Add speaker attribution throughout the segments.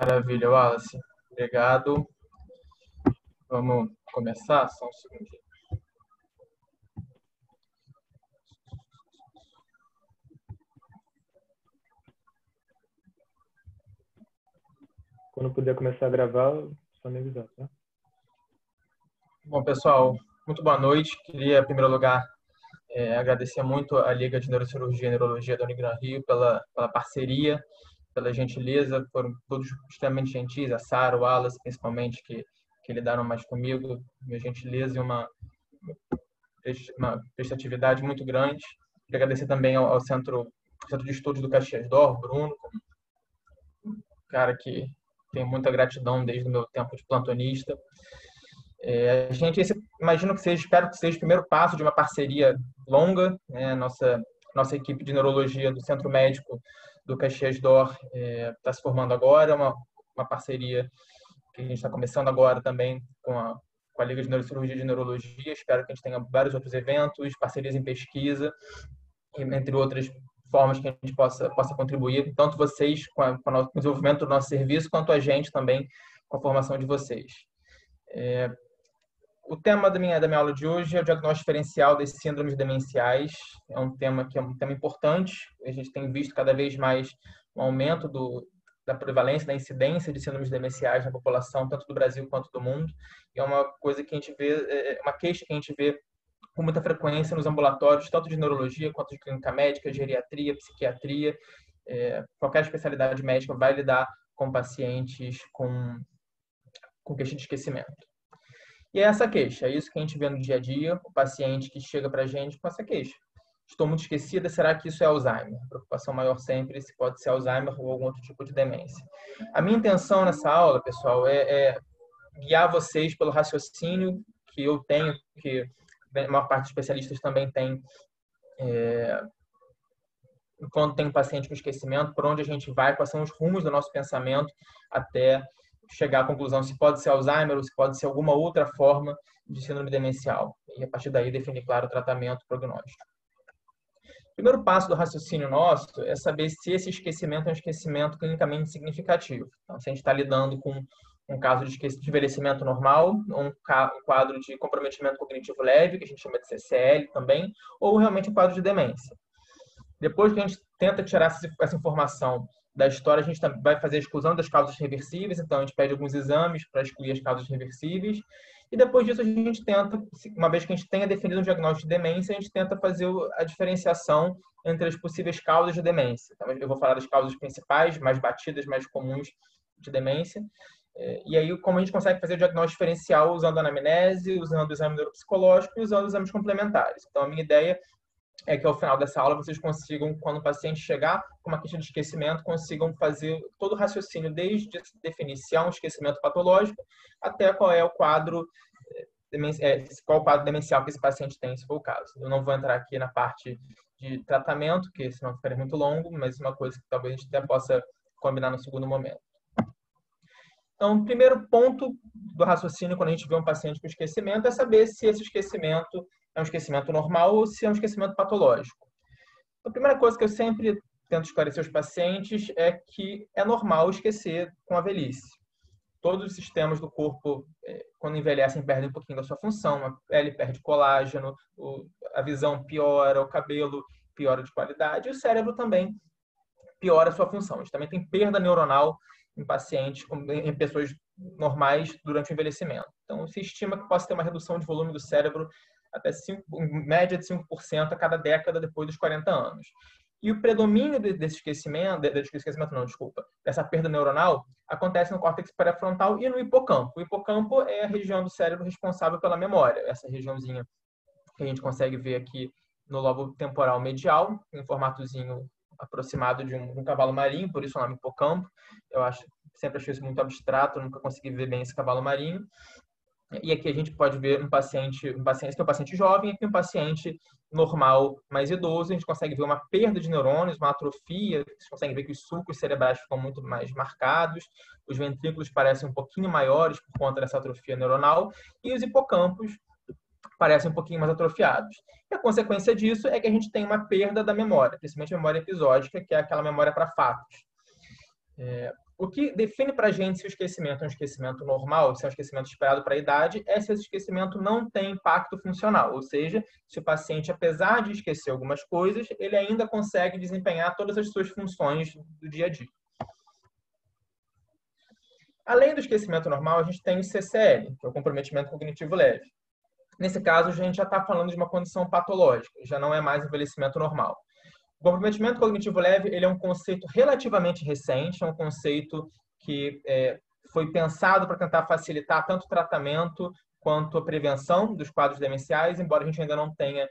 Speaker 1: Maravilha, Wallace. Obrigado. Vamos começar? Só um segundinho.
Speaker 2: Quando puder começar a gravar, só me avisar, tá?
Speaker 1: Bom, pessoal, muito boa noite. Queria, em primeiro lugar, agradecer muito à Liga de Neurocirurgia e Neurologia da Unigran Rio pela parceria, pela gentileza. Foram todos extremamente gentis, a Sara, o Wallace, principalmente, que lidaram mais comigo. Minha gentileza e uma prestatividade muito grande. Queria agradecer também ao Centro de Estudos do Caxias d'Or, Bruno, um cara que tenho muita gratidão desde o meu tempo de plantonista. Imagino que seja, espero que seja o primeiro passo de uma parceria longa, né? Nossa equipe de neurologia do Centro Médico do Caxias d'Or está se formando agora, uma parceria que a gente está começando agora também com a Liga de Neurocirurgia e de Neurologia. Espero que a gente tenha vários outros eventos, parcerias em pesquisa, entre outras formas que a gente possa contribuir, tanto vocês com o desenvolvimento do nosso serviço, quanto a gente também com a formação de vocês. O tema da minha aula de hoje é o diagnóstico diferencial das síndromes demenciais. É um tema importante. A gente tem visto cada vez mais um aumento da prevalência, da incidência de síndromes demenciais na população, tanto do Brasil quanto do mundo. E é uma coisa que a gente vê, uma queixa que a gente vê com muita frequência nos ambulatórios, tanto de neurologia quanto de clínica médica, geriatria, psiquiatria. Qualquer especialidade médica vai lidar com pacientes com queixa de esquecimento. E é essa queixa, é isso que a gente vê no dia a dia, o paciente que chega para a gente com essa queixa. Estou muito esquecida, será que isso é Alzheimer? A preocupação maior sempre se pode ser Alzheimer ou algum outro tipo de demência. A minha intenção nessa aula, pessoal, é guiar vocês pelo raciocínio que eu tenho, que a maior parte dos especialistas também tem, quando tem um paciente com esquecimento, por onde a gente vai, quais são os rumos do nosso pensamento até chegar à conclusão se pode ser Alzheimer ou se pode ser alguma outra forma de síndrome demencial. E a partir daí definir, claro, o tratamento, o prognóstico. O primeiro passo do raciocínio nosso é saber se esse esquecimento é um esquecimento clinicamente significativo. Então, se a gente está lidando com um caso de envelhecimento normal, um quadro de comprometimento cognitivo leve, que a gente chama de CCL também, ou realmente um quadro de demência. Depois que a gente tenta tirar essa informação da história, a gente vai fazer a exclusão das causas reversíveis, então a gente pede alguns exames para excluir as causas reversíveis, e depois disso a gente tenta, uma vez que a gente tenha definido um diagnóstico de demência, a gente tenta fazer a diferenciação entre as possíveis causas de demência. Então, eu vou falar das causas principais, mais batidas, mais comuns de demência, e aí como a gente consegue fazer o diagnóstico diferencial usando a anamnese, usando o exame neuropsicológico e usando os exames complementares. Então a minha ideia é que ao final dessa aula vocês consigam, quando o paciente chegar com uma queixa de esquecimento, consigam fazer todo o raciocínio, desde definir se há um esquecimento patológico até qual é o quadro, qual o quadro demencial que esse paciente tem, se for o caso. Eu não vou entrar aqui na parte de tratamento, que senão ficaria muito longo, mas uma coisa que talvez a gente até possa combinar no segundo momento. Então, o primeiro ponto do raciocínio quando a gente vê um paciente com esquecimento é saber se esse esquecimento é um esquecimento normal ou se é um esquecimento patológico. A primeira coisa que eu sempre tento esclarecer aos pacientes é que é normal esquecer com a velhice. Todos os sistemas do corpo, quando envelhecem, perdem um pouquinho da sua função. A pele perde colágeno, a visão piora, o cabelo piora de qualidade e o cérebro também piora a sua função. A gente também tem perda neuronal em pacientes, em pessoas normais durante o envelhecimento. Então, se estima que possa ter uma redução de volume do cérebro até em média de 5% a cada década depois dos 40 anos. E o predomínio desse dessa perda neuronal acontece no córtex pré-frontal e no hipocampo. O hipocampo é a região do cérebro responsável pela memória, essa regiãozinha que a gente consegue ver aqui no lobo temporal medial, em formatozinho aproximado de um cavalo marinho, por isso o nome hipocampo. Sempre achei isso muito abstrato, nunca consegui ver bem esse cavalo marinho. E aqui a gente pode ver um paciente que é um paciente jovem, aqui um paciente normal, mais idoso. A gente consegue ver uma perda de neurônios, uma atrofia. Vocês conseguem ver que os sulcos cerebrais ficam muito mais marcados, os ventrículos parecem um pouquinho maiores por conta dessa atrofia neuronal e os hipocampos parecem um pouquinho mais atrofiados. E a consequência disso é que a gente tem uma perda da memória, principalmente a memória episódica, que é aquela memória para fatos. O que define para a gente se o esquecimento é um esquecimento normal, se é um esquecimento esperado para a idade, é se esse esquecimento não tem impacto funcional, ou seja, se o paciente, apesar de esquecer algumas coisas, ele ainda consegue desempenhar todas as suas funções do dia a dia. Além do esquecimento normal, a gente tem o CCL, que é o comprometimento cognitivo leve. Nesse caso, a gente já está falando de uma condição patológica, já não é mais envelhecimento normal. O comprometimento cognitivo leve ele é um conceito relativamente recente, é um conceito que foi pensado para tentar facilitar tanto o tratamento quanto a prevenção dos quadros demenciais, embora a gente ainda não tenha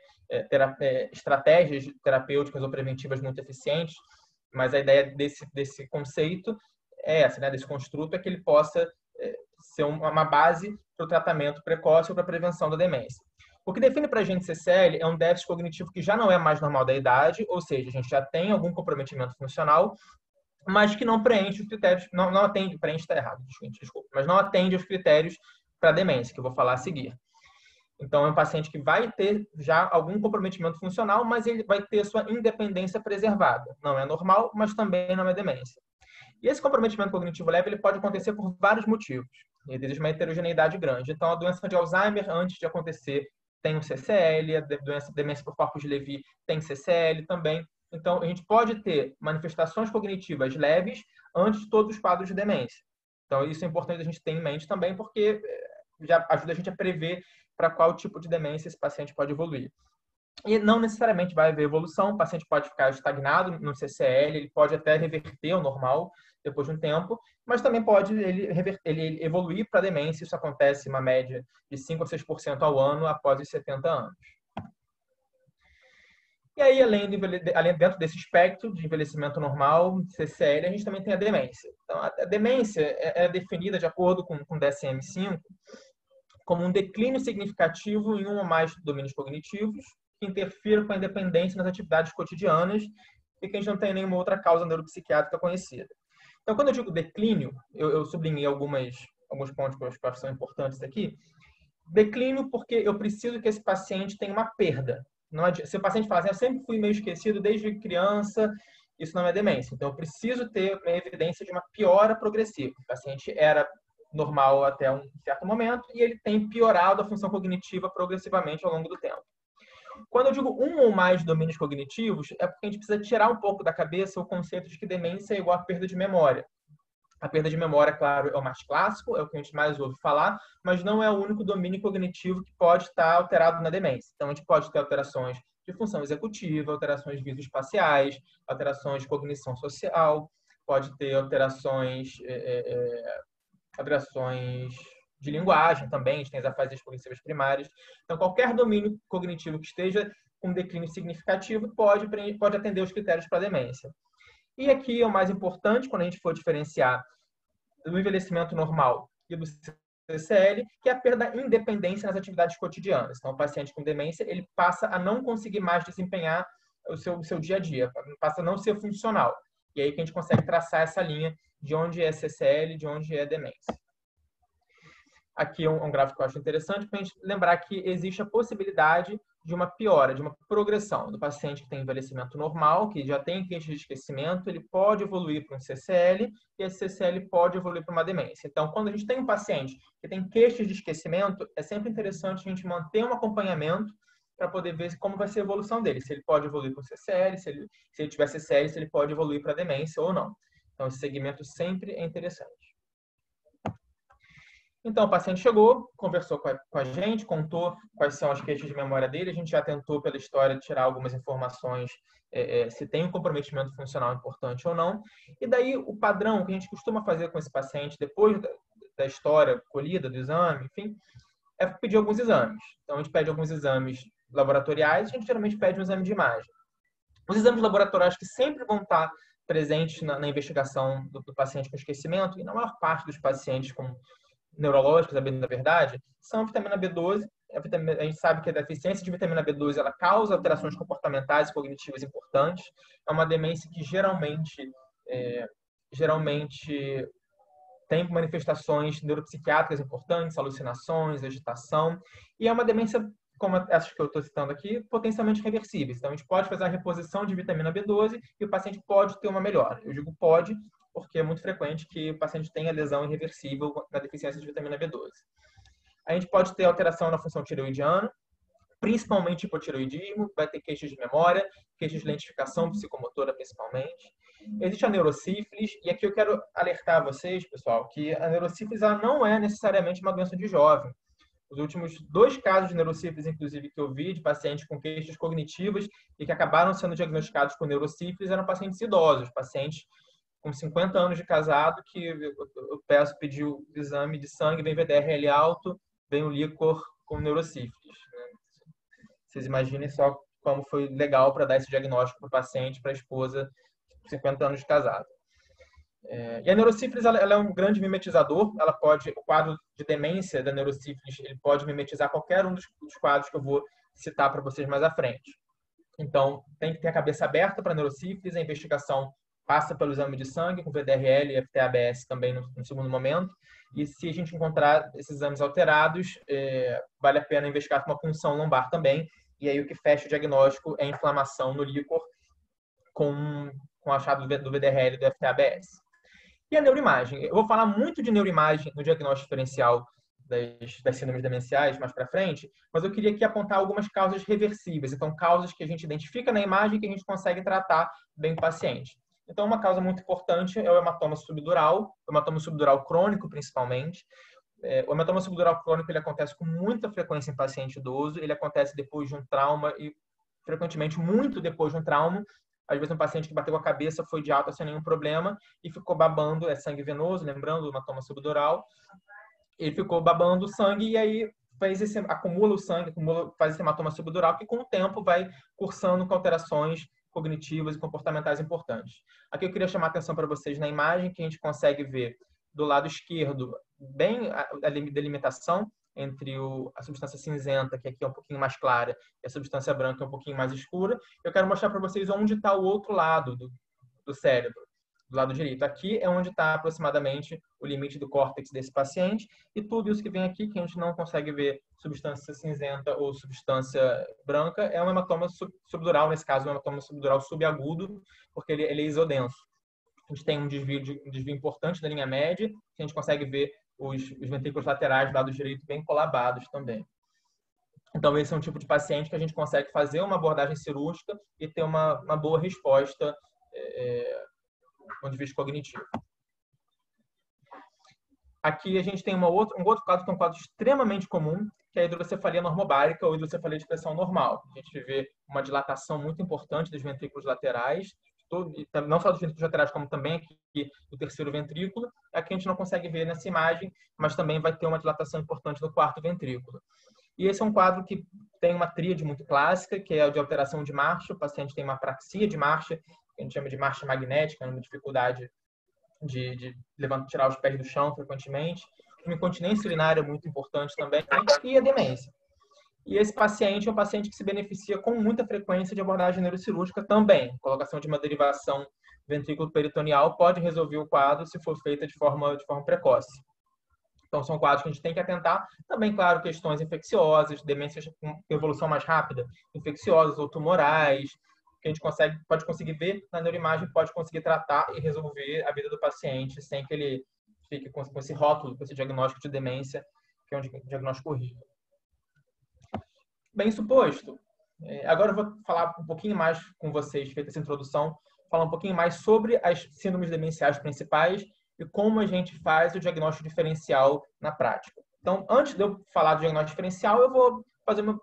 Speaker 1: estratégias terapêuticas ou preventivas muito eficientes, mas a ideia desse conceito é essa, né, desse construto, é que ele possa ser uma base para o tratamento precoce ou para a prevenção da demência. O que define para a gente CCL é um déficit cognitivo que já não é mais normal da idade, ou seja, a gente já tem algum comprometimento funcional, mas que não preenche os critérios, não atende, preenche está errado, desculpa, mas não atende aos critérios para demência, que eu vou falar a seguir. Então, é um paciente que vai ter já algum comprometimento funcional, mas ele vai ter sua independência preservada. Não é normal, mas também não é demência. E esse comprometimento cognitivo leve ele pode acontecer por vários motivos. Ele existe uma heterogeneidade grande. Então, a doença de Alzheimer, antes de acontecer, tem o CCL, a doença de demência por corpos de Levy tem CCL também. Então, a gente pode ter manifestações cognitivas leves antes de todos os quadros de demência. Então, isso é importante a gente ter em mente também, porque já ajuda a gente a prever para qual tipo de demência esse paciente pode evoluir. E não necessariamente vai haver evolução, o paciente pode ficar estagnado no CCL, ele pode até reverter ao normal depois de um tempo, mas também pode ele evoluir para demência, isso acontece em uma média de 5 a 6% ao ano após os 70 anos. E aí, além dentro desse espectro de envelhecimento normal, CCL, a gente também tem a demência. Então, a demência é definida, de acordo com o DSM-5, como um declínio significativo em um ou mais domínios cognitivos que interfiram com a independência nas atividades cotidianas e que a gente não tem nenhuma outra causa neuropsiquiátrica conhecida. Então, quando eu digo declínio, eu sublinhei alguns pontos que eu acho que são importantes aqui. Declínio porque eu preciso que esse paciente tenha uma perda. Não adianta, se o paciente fala assim, eu sempre fui meio esquecido desde criança, isso não é demência. Então, eu preciso ter uma evidência de uma piora progressiva. O paciente era normal até um certo momento e ele tem piorado a função cognitiva progressivamente ao longo do tempo. Quando eu digo um ou mais domínios cognitivos, é porque a gente precisa tirar um pouco da cabeça o conceito de que demência é igual a perda de memória. A perda de memória, claro, é o mais clássico, é o que a gente mais ouve falar, mas não é o único domínio cognitivo que pode estar alterado na demência. Então, a gente pode ter alterações de função executiva, alterações visoespaciais, alterações de cognição social, pode ter alterações de linguagem também, a gente tem as afasias cognitivas primárias. Então, qualquer domínio cognitivo que esteja com declínio significativo pode atender os critérios para demência. E aqui é o mais importante, quando a gente for diferenciar do envelhecimento normal e do CCL, que é a perda da independência nas atividades cotidianas. Então, o paciente com demência, ele passa a não conseguir mais desempenhar o seu dia a dia, passa a não ser funcional. E aí que a gente consegue traçar essa linha de onde é CCL, de onde é demência. Aqui é um gráfico que eu acho interessante para a gente lembrar que existe a possibilidade de uma piora, de uma progressão do paciente que tem envelhecimento normal, que já tem queixa de esquecimento, ele pode evoluir para um CCL e esse CCL pode evoluir para uma demência. Então, quando a gente tem um paciente que tem queixas de esquecimento, é sempre interessante a gente manter um acompanhamento para poder ver como vai ser a evolução dele, se ele pode evoluir para o CCL, se ele tiver CCL, se ele pode evoluir para a demência ou não. Então, esse segmento sempre é interessante. Então, o paciente chegou, conversou com a gente, contou quais são as queixas de memória dele. A gente já tentou, pela história, tirar algumas informações, se tem um comprometimento funcional importante ou não. E daí, o padrão que a gente costuma fazer com esse paciente, depois da história colhida, do exame, enfim, é pedir alguns exames. Então, a gente pede alguns exames laboratoriais, a gente geralmente pede um exame de imagem. Os exames laboratoriais que sempre vão estar presentes na investigação do paciente com esquecimento, e na maior parte dos pacientes com neurológicos, na verdade, são a vitamina B12. A gente sabe que a deficiência de vitamina B12 ela causa alterações comportamentais e cognitivas importantes. É uma demência que geralmente tem manifestações neuropsiquiátricas importantes, alucinações, agitação. E é uma demência, como essas que eu estou citando aqui, potencialmente reversíveis. Então, a gente pode fazer a reposição de vitamina B12 e o paciente pode ter uma melhora. Eu digo pode, porque é muito frequente que o paciente tenha lesão irreversível na deficiência de vitamina B12. A gente pode ter alteração na função tireoidiana, principalmente hipotireoidismo, vai ter queixas de memória, queixas de lentificação psicomotora principalmente. Existe a neurosífilis, e aqui eu quero alertar vocês, pessoal, que a neurosífilis ela não é necessariamente uma doença de jovem. Os últimos 2 casos de neurosífilis, inclusive, que eu vi de pacientes com queixas cognitivas e que acabaram sendo diagnosticados com neurosífilis eram pacientes idosos, pacientes com 50 anos de casado, que eu peço, pedir o exame de sangue, vem VDRL alto, vem o líquor com neurosífilis. Vocês imaginem só como foi legal para dar esse diagnóstico para o paciente, para a esposa, 50 anos de casado. E a neurosífilis ela é um grande mimetizador. O quadro de demência da neurosífilis ele pode mimetizar qualquer um dos quadros que eu vou citar para vocês mais à frente. Então, tem que ter a cabeça aberta para a neurosífilis. A investigação passa pelo exame de sangue, com VDRL e FTABS também no segundo momento. E se a gente encontrar esses exames alterados, vale a pena investigar com uma punção lombar também. E aí o que fecha o diagnóstico é inflamação no líquor com achado do VDRL e do FTABS. E a neuroimagem. Eu vou falar muito de neuroimagem no diagnóstico diferencial das síndromes demenciais mais para frente, mas eu queria aqui apontar algumas causas reversíveis. Então, causas que a gente identifica na imagem que a gente consegue tratar bem o paciente. Então, uma causa muito importante é o hematoma subdural crônico, principalmente. O hematoma subdural crônico ele acontece com muita frequência em paciente idoso, ele acontece depois de um trauma e, frequentemente, muito depois de um trauma. Às vezes, um paciente que bateu a cabeça foi de alta sem nenhum problema e ficou babando, sangue venoso, lembrando, o hematoma subdural. Ele ficou babando sangue e aí acumula o sangue, faz esse hematoma subdural que, com o tempo, vai cursando com alterações cognitivas e comportamentais importantes. Aqui eu queria chamar a atenção para vocês na imagem que a gente consegue ver do lado esquerdo bem a delimitação entre a substância cinzenta, que aqui é um pouquinho mais clara, e a substância branca é um pouquinho mais escura. Eu quero mostrar para vocês onde está o outro lado do cérebro, do lado direito. Aqui é onde está aproximadamente o limite do córtex desse paciente, e tudo isso que vem aqui, que a gente não consegue ver substância cinzenta ou substância branca, é um hematoma subdural, nesse caso, um hematoma subdural subagudo, porque ele é isodenso. A gente tem um desvio importante da linha média, que a gente consegue ver os ventrículos laterais do lado direito bem colabados também. Então, esse é um tipo de paciente que a gente consegue fazer uma abordagem cirúrgica e ter uma boa resposta do ponto de vista cognitivo. Aqui a gente tem um outro quadro que é um quadro extremamente comum, que é a hidrocefalia normobárica ou hidrocefalia de pressão normal. A gente vê uma dilatação muito importante dos ventrículos laterais, não só dos ventrículos laterais, como também aqui do terceiro ventrículo. Aqui a gente não consegue ver nessa imagem, mas também vai ter uma dilatação importante no quarto ventrículo. E esse é um quadro que tem uma tríade muito clássica, que é a de alteração de marcha. O paciente tem uma apraxia de marcha, que a gente chama de marcha magnética, uma dificuldade de tirar os pés do chão frequentemente. Uma incontinência urinária muito importante também, e a demência. E esse paciente é um paciente que se beneficia com muita frequência de abordagem neurocirúrgica também. Colocação de uma derivação ventrículo-peritoneal pode resolver o quadro se for feita de forma precoce. Então, são quadros que a gente tem que atentar. Também, claro, questões infecciosas, demências com evolução mais rápida, infecciosas ou tumorais, que a gente pode conseguir ver na neuroimagem, pode conseguir tratar e resolver a vida do paciente sem que ele fique com esse rótulo, com esse diagnóstico de demência, que é um diagnóstico horrível. Bem suposto, agora eu vou falar um pouquinho mais com vocês, feita essa introdução, falar um pouquinho mais sobre as síndromes demenciais principais e como a gente faz o diagnóstico diferencial na prática. Então, antes de eu falar do diagnóstico diferencial, eu vou fazer uma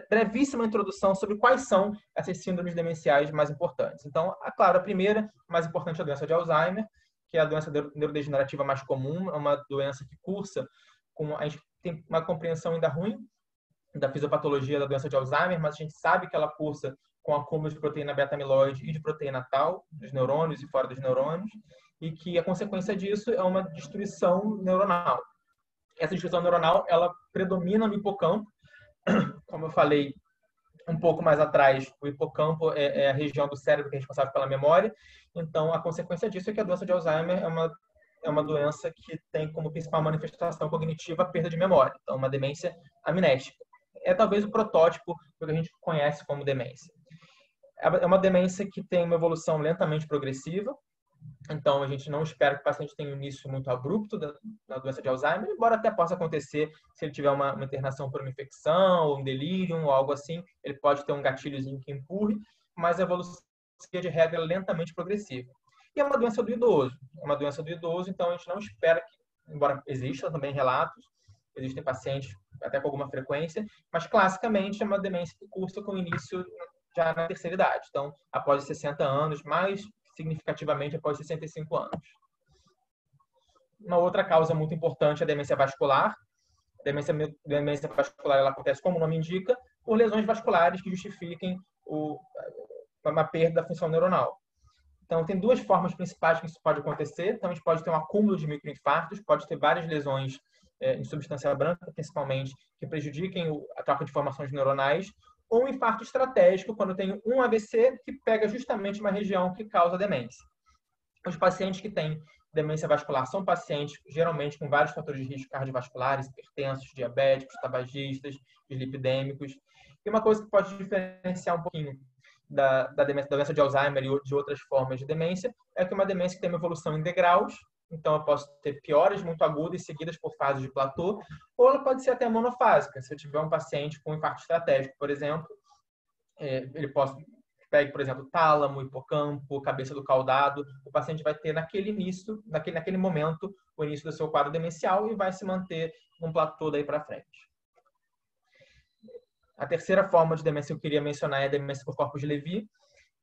Speaker 1: brevíssima introdução sobre quais são essas síndromes demenciais mais importantes. Então, claro, a primeira, mais importante, é a doença de Alzheimer, que é a doença neurodegenerativa mais comum, é uma doença que cursa a gente tem uma compreensão ainda ruim da fisiopatologia da doença de Alzheimer, mas a gente sabe que ela cursa com acúmulo de proteína beta-amiloide e de proteína tau, dos neurônios e fora dos neurônios, e que a consequência disso é uma destruição neuronal. Essa destruição neuronal, ela predomina no hipocampo. Como eu falei um pouco mais atrás, o hipocampo é a região do cérebro que é responsável pela memória. Então, a consequência disso é que a doença de Alzheimer é uma doença que tem como principal manifestação cognitiva a perda de memória. Então, uma demência amnésica. É talvez o protótipo do que a gente conhece como demência. É uma demência que tem uma evolução lentamente progressiva. Então, a gente não espera que o paciente tenha um início muito abrupto da doença de Alzheimer, embora até possa acontecer se ele tiver uma internação por uma infecção, ou um delírio, ou algo assim, ele pode ter um gatilhozinho que empurre, mas a evolução é de regra lentamente progressiva. E é uma doença do idoso. É uma doença do idoso, então a gente não espera que, embora existam também relatos, existem pacientes até com alguma frequência, mas classicamente é uma demência que cursa com início já na terceira idade. Então, após 60 anos, mais significativamente após 65 anos. Uma outra causa muito importante é a demência vascular. A demência vascular ela acontece, como o nome indica, por lesões vasculares que justifiquem uma perda da função neuronal. Então, tem duas formas principais que isso pode acontecer. Então, a gente pode ter um acúmulo de microinfartos, pode ter várias lesões em substância branca, principalmente, que prejudiquem a troca de informações neuronais, ou um infarto estratégico, quando tem um AVC que pega justamente uma região que causa demência. Os pacientes que têm demência vascular são pacientes, geralmente, com vários fatores de risco cardiovasculares, hipertensos, diabéticos, tabagistas, dislipidêmicos. E uma coisa que pode diferenciar um pouquinho da doença de Alzheimer e de outras formas de demência é que uma demência que tem uma evolução em degraus, então eu posso ter pioras muito agudas seguidas por fases de platô, ou ela pode ser até monofásica. Se eu tiver um paciente com infarto estratégico, por exemplo, ele pegue, por exemplo, tálamo, hipocampo, cabeça do caudado, o paciente vai ter naquele momento, o início do seu quadro demencial e vai se manter num platô daí para frente. A terceira forma de demência que eu queria mencionar é a demência por corpos de Levy.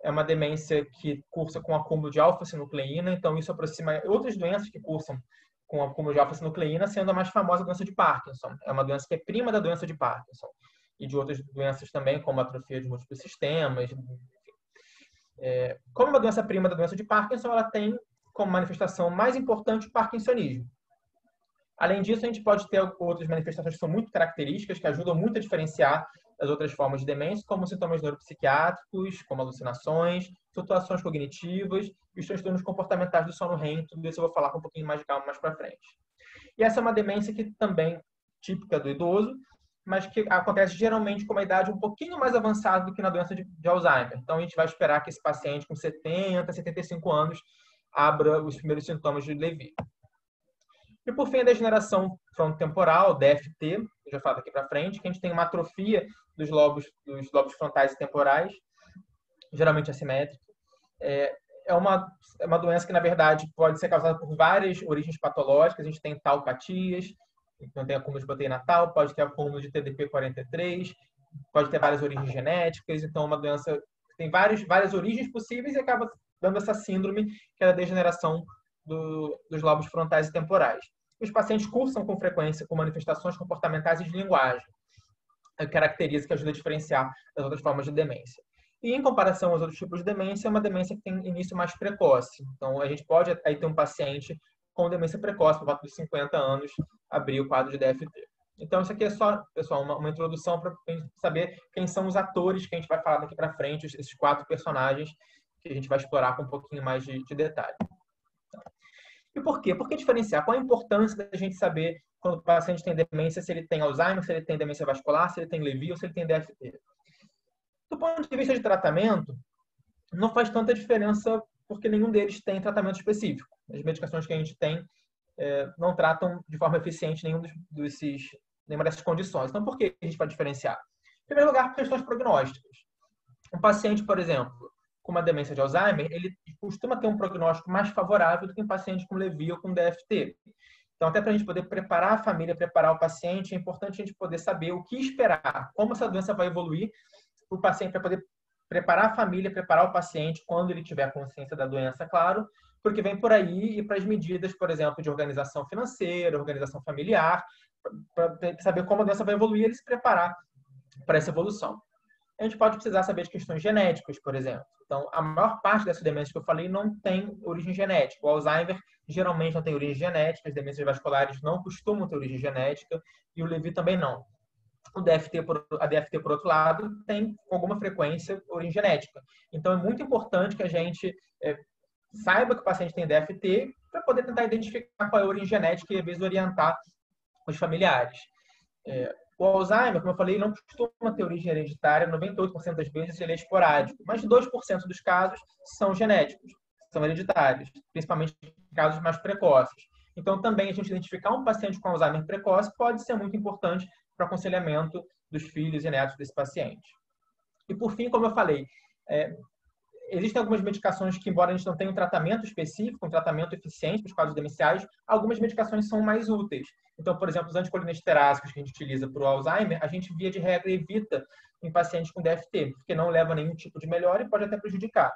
Speaker 1: É uma demência que cursa com acúmulo de alfa-sinucleína, então isso aproxima outras doenças que cursam com acúmulo de alfa-sinucleína, sendo a mais famosa a doença de Parkinson. É uma doença que é prima da doença de Parkinson. E de outras doenças também, como atrofia de múltiplos sistemas. Como uma doença prima da doença de Parkinson, ela tem como manifestação mais importante o parkinsonismo. Além disso, a gente pode ter outras manifestações que são muito características, que ajudam muito a diferenciar das outras formas de demência, como sintomas neuropsiquiátricos, como alucinações, flutuações cognitivas e os transtornos comportamentais do sono REM. Tudo isso eu vou falar com um pouquinho mais de calma mais para frente. E essa é uma demência que também é típica do idoso, mas que acontece geralmente com uma idade um pouquinho mais avançada do que na doença de Alzheimer. Então, a gente vai esperar que esse paciente com 70, 75 anos abra os primeiros sintomas de Levy. E, por fim, a degeneração frontotemporal, DFT, eu já falo daqui para frente, que a gente tem uma atrofia dos lobos frontais e temporais, geralmente assimétrica. É uma doença que, na verdade, pode ser causada por várias origens patológicas. A gente tem taupatias, então tem acúmulo de proteína tal, pode ter acúmulo de TDP-43, pode ter várias origens genéticas. Então, é uma doença que tem várias origens possíveis e acaba dando essa síndrome, que é a degeneração dos lobos frontais e temporais. Os pacientes cursam com frequência com manifestações comportamentais e de linguagem, característica que ajuda a diferenciar das outras formas de demência. E, em comparação aos outros tipos de demência, é uma demência que tem início mais precoce. Então, a gente pode aí ter um paciente com demência precoce, por volta dos 50 anos, abrir o quadro de DFT. Então, isso aqui é só, pessoal, uma introdução para a gente saber quem são os atores que a gente vai falar daqui para frente, esses 4 personagens que a gente vai explorar com um pouquinho mais de detalhe. E por quê? Por que diferenciar? Qual a importância da gente saber quando o paciente tem demência, se ele tem Alzheimer, se ele tem demência vascular, se ele tem Levy ou se ele tem DFT? Do ponto de vista de tratamento, não faz tanta diferença porque nenhum deles tem tratamento específico. As medicações que a gente tem não tratam de forma eficiente nenhuma dessas condições. Então, por que a gente vai diferenciar? Em primeiro lugar, por questões prognósticas. Um paciente, por exemplo, com uma demência de Alzheimer, ele costuma ter um prognóstico mais favorável do que um paciente com Levy ou com DFT. Então, até para a gente poder preparar a família, preparar o paciente, é importante a gente poder saber o que esperar, como essa doença vai evoluir para o paciente, para poder preparar a família, preparar o paciente quando ele tiver consciência da doença, claro, porque vem por aí e para as medidas, por exemplo, de organização financeira, organização familiar, para saber como a doença vai evoluir e ele se preparar para essa evolução. A gente pode precisar saber de questões genéticas, por exemplo. Então, a maior parte dessas demências que eu falei não tem origem genética. O Alzheimer geralmente não tem origem genética, as demências vasculares não costumam ter origem genética e o Levy também não. A DFT, por outro lado, tem com alguma frequência origem genética. Então, é muito importante que a gente saiba que o paciente tem DFT para poder tentar identificar qual é a origem genética e, às vezes, orientar os familiares. O Alzheimer, como eu falei, não costuma ter origem hereditária, 98% das vezes ele é esporádico, mas 2% dos casos são genéticos. são hereditárias, principalmente em casos mais precoces. Então, também a gente identificar um paciente com Alzheimer precoce pode ser muito importante para o aconselhamento dos filhos e netos desse paciente. E, por fim, como eu falei, existem algumas medicações que, embora a gente não tenha um tratamento específico, um tratamento eficiente para os quadros demenciais, algumas medicações são mais úteis. Então, por exemplo, os anticolinesterásicos que a gente utiliza para o Alzheimer, a gente, via de regra, evita em pacientes com DFT, porque não leva a nenhum tipo de melhora e pode até prejudicar.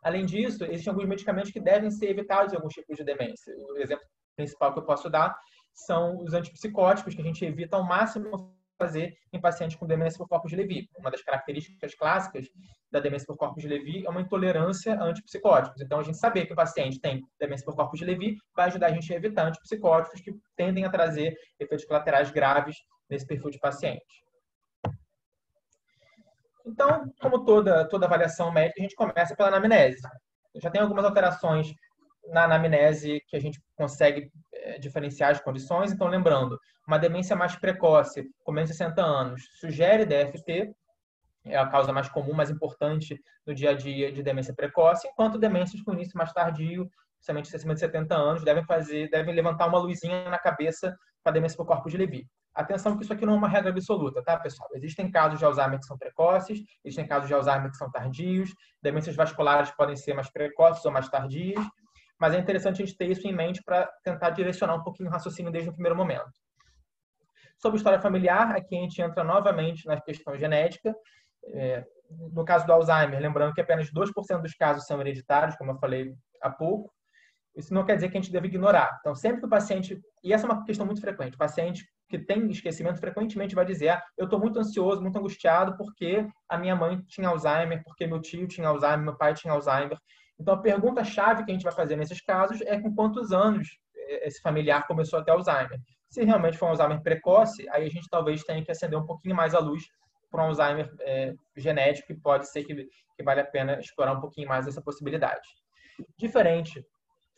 Speaker 1: Além disso, existem alguns medicamentos que devem ser evitados em alguns tipos de demência. O exemplo principal que eu posso dar são os antipsicóticos, que a gente evita ao máximo fazer em pacientes com demência por corpus de Levy. Uma das características clássicas da demência por corpus de Levy é uma intolerância a antipsicóticos. Então, a gente saber que o paciente tem demência por corpus de Levy vai ajudar a gente a evitar antipsicóticos que tendem a trazer efeitos colaterais graves nesse perfil de paciente. Então, como toda avaliação médica, a gente começa pela anamnese. Já tem algumas alterações na anamnese que a gente consegue diferenciar as condições. Então, lembrando, uma demência mais precoce, com menos de 60 anos, sugere DFT, é a causa mais comum, mais importante no dia a dia de demência precoce, enquanto demências com início mais tardio, principalmente acima de 70 anos, devem levantar uma luzinha na cabeça para a demência por corpus de Levy. Atenção que isso aqui não é uma regra absoluta, tá, pessoal? Existem casos de Alzheimer que são precoces, existem casos de Alzheimer que são tardios, demências vasculares podem ser mais precoces ou mais tardias, mas é interessante a gente ter isso em mente para tentar direcionar um pouquinho o raciocínio desde o primeiro momento. Sobre história familiar, aqui a gente entra novamente na questão genética. No caso do Alzheimer, lembrando que apenas 2% dos casos são hereditários, como eu falei há pouco. Isso não quer dizer que a gente deve ignorar. Então, sempre que o paciente... E essa é uma questão muito frequente. O paciente que tem esquecimento frequentemente vai dizer: eu estou muito ansioso, muito angustiado porque a minha mãe tinha Alzheimer, porque meu tio tinha Alzheimer, meu pai tinha Alzheimer. Então, a pergunta-chave que a gente vai fazer nesses casos é com quantos anos esse familiar começou a ter Alzheimer. Se realmente for um Alzheimer precoce, aí a gente talvez tenha que acender um pouquinho mais a luz para um Alzheimer genético, e pode ser que vale a pena explorar um pouquinho mais essa possibilidade. Diferente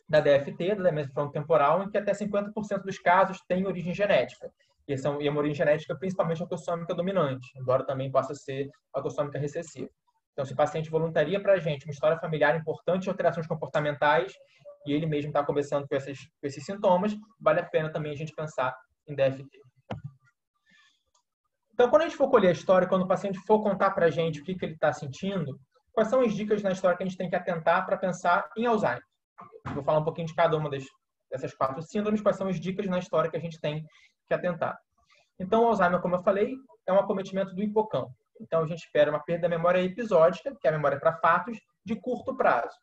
Speaker 1: da DFT, da demência frontotemporal, em que até 50% dos casos têm origem genética. E é uma origem genética principalmente autossômica dominante, embora também possa ser autossômica recessiva. Então, se o paciente voluntaria para a gente uma história familiar importante de alterações comportamentais e ele mesmo está começando com esses sintomas, vale a pena também a gente pensar em DFT. Então, quando a gente for colher a história, quando o paciente for contar para a gente o que ele está sentindo, quais são as dicas na história que a gente tem que atentar para pensar em Alzheimer? Vou falar um pouquinho de cada uma dessas 4 síndromes, quais são as dicas na história que a gente tem que atentar. Então, o Alzheimer, como eu falei, é um acometimento do hipocampo. Então, a gente espera uma perda da memória episódica, que é a memória para fatos, de curto prazo.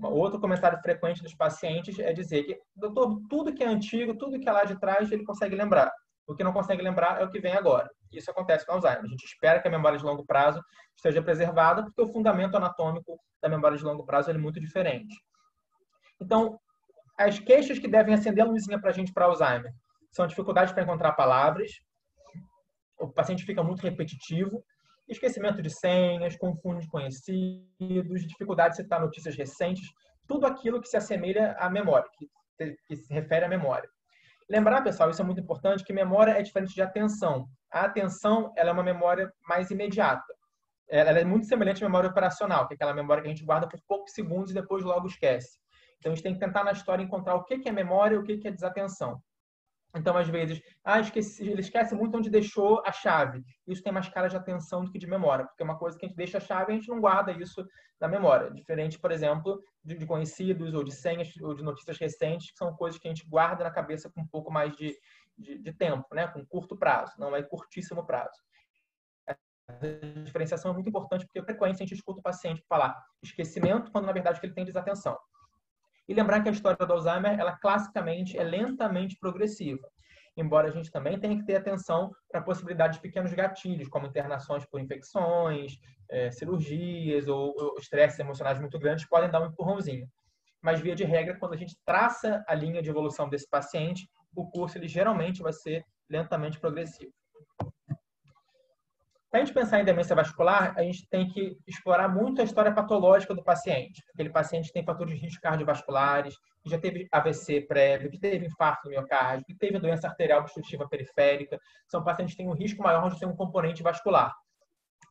Speaker 1: Outro comentário frequente dos pacientes é dizer que, doutor, tudo que é antigo, tudo que é lá de trás, ele consegue lembrar. O que não consegue lembrar é o que vem agora. Isso acontece com Alzheimer. A gente espera que a memória de longo prazo esteja preservada, porque o fundamento anatômico da memória de longo prazo é muito diferente. Então, as queixas que devem acender a luzinha para a gente para Alzheimer são dificuldades para encontrar palavras, o paciente fica muito repetitivo, esquecimento de senhas, confunde conhecidos, dificuldade de citar notícias recentes, tudo aquilo que se assemelha à memória, que se refere à memória. Lembrar, pessoal, isso é muito importante, que memória é diferente de atenção. A atenção, ela é uma memória mais imediata. Ela é muito semelhante à memória operacional, que é aquela memória que a gente guarda por poucos segundos e depois logo esquece. Então, a gente tem que tentar na história encontrar o que é memória e o que é desatenção. Então, às vezes, ele esquece muito onde deixou a chave. Isso tem mais cara de atenção do que de memória, porque é uma coisa que a gente deixa a chave e a gente não guarda isso na memória. Diferente, por exemplo, de conhecidos ou de senhas ou de notícias recentes, que são coisas que a gente guarda na cabeça com um pouco mais de tempo, né? Com curto prazo, não é curtíssimo prazo. A diferenciação é muito importante, porque a frequência a gente escuta o paciente falar esquecimento, quando na verdade o que ele tem é desatenção. E lembrar que a história do Alzheimer, ela classicamente é lentamente progressiva. Embora a gente também tenha que ter atenção para a possibilidade de pequenos gatilhos, como internações por infecções, cirurgias ou estresses emocionais muito grandes, podem dar um empurrãozinho. Mas, via de regra, quando a gente traça a linha de evolução desse paciente, o curso ele geralmente vai ser lentamente progressivo. Para a gente pensar em demência vascular, a gente tem que explorar muito a história patológica do paciente. Aquele paciente que tem fatores de risco cardiovasculares, que já teve AVC prévio, que teve infarto no miocárdio, que teve doença arterial obstrutiva periférica. São pacientes que têm um risco maior de ter um componente vascular.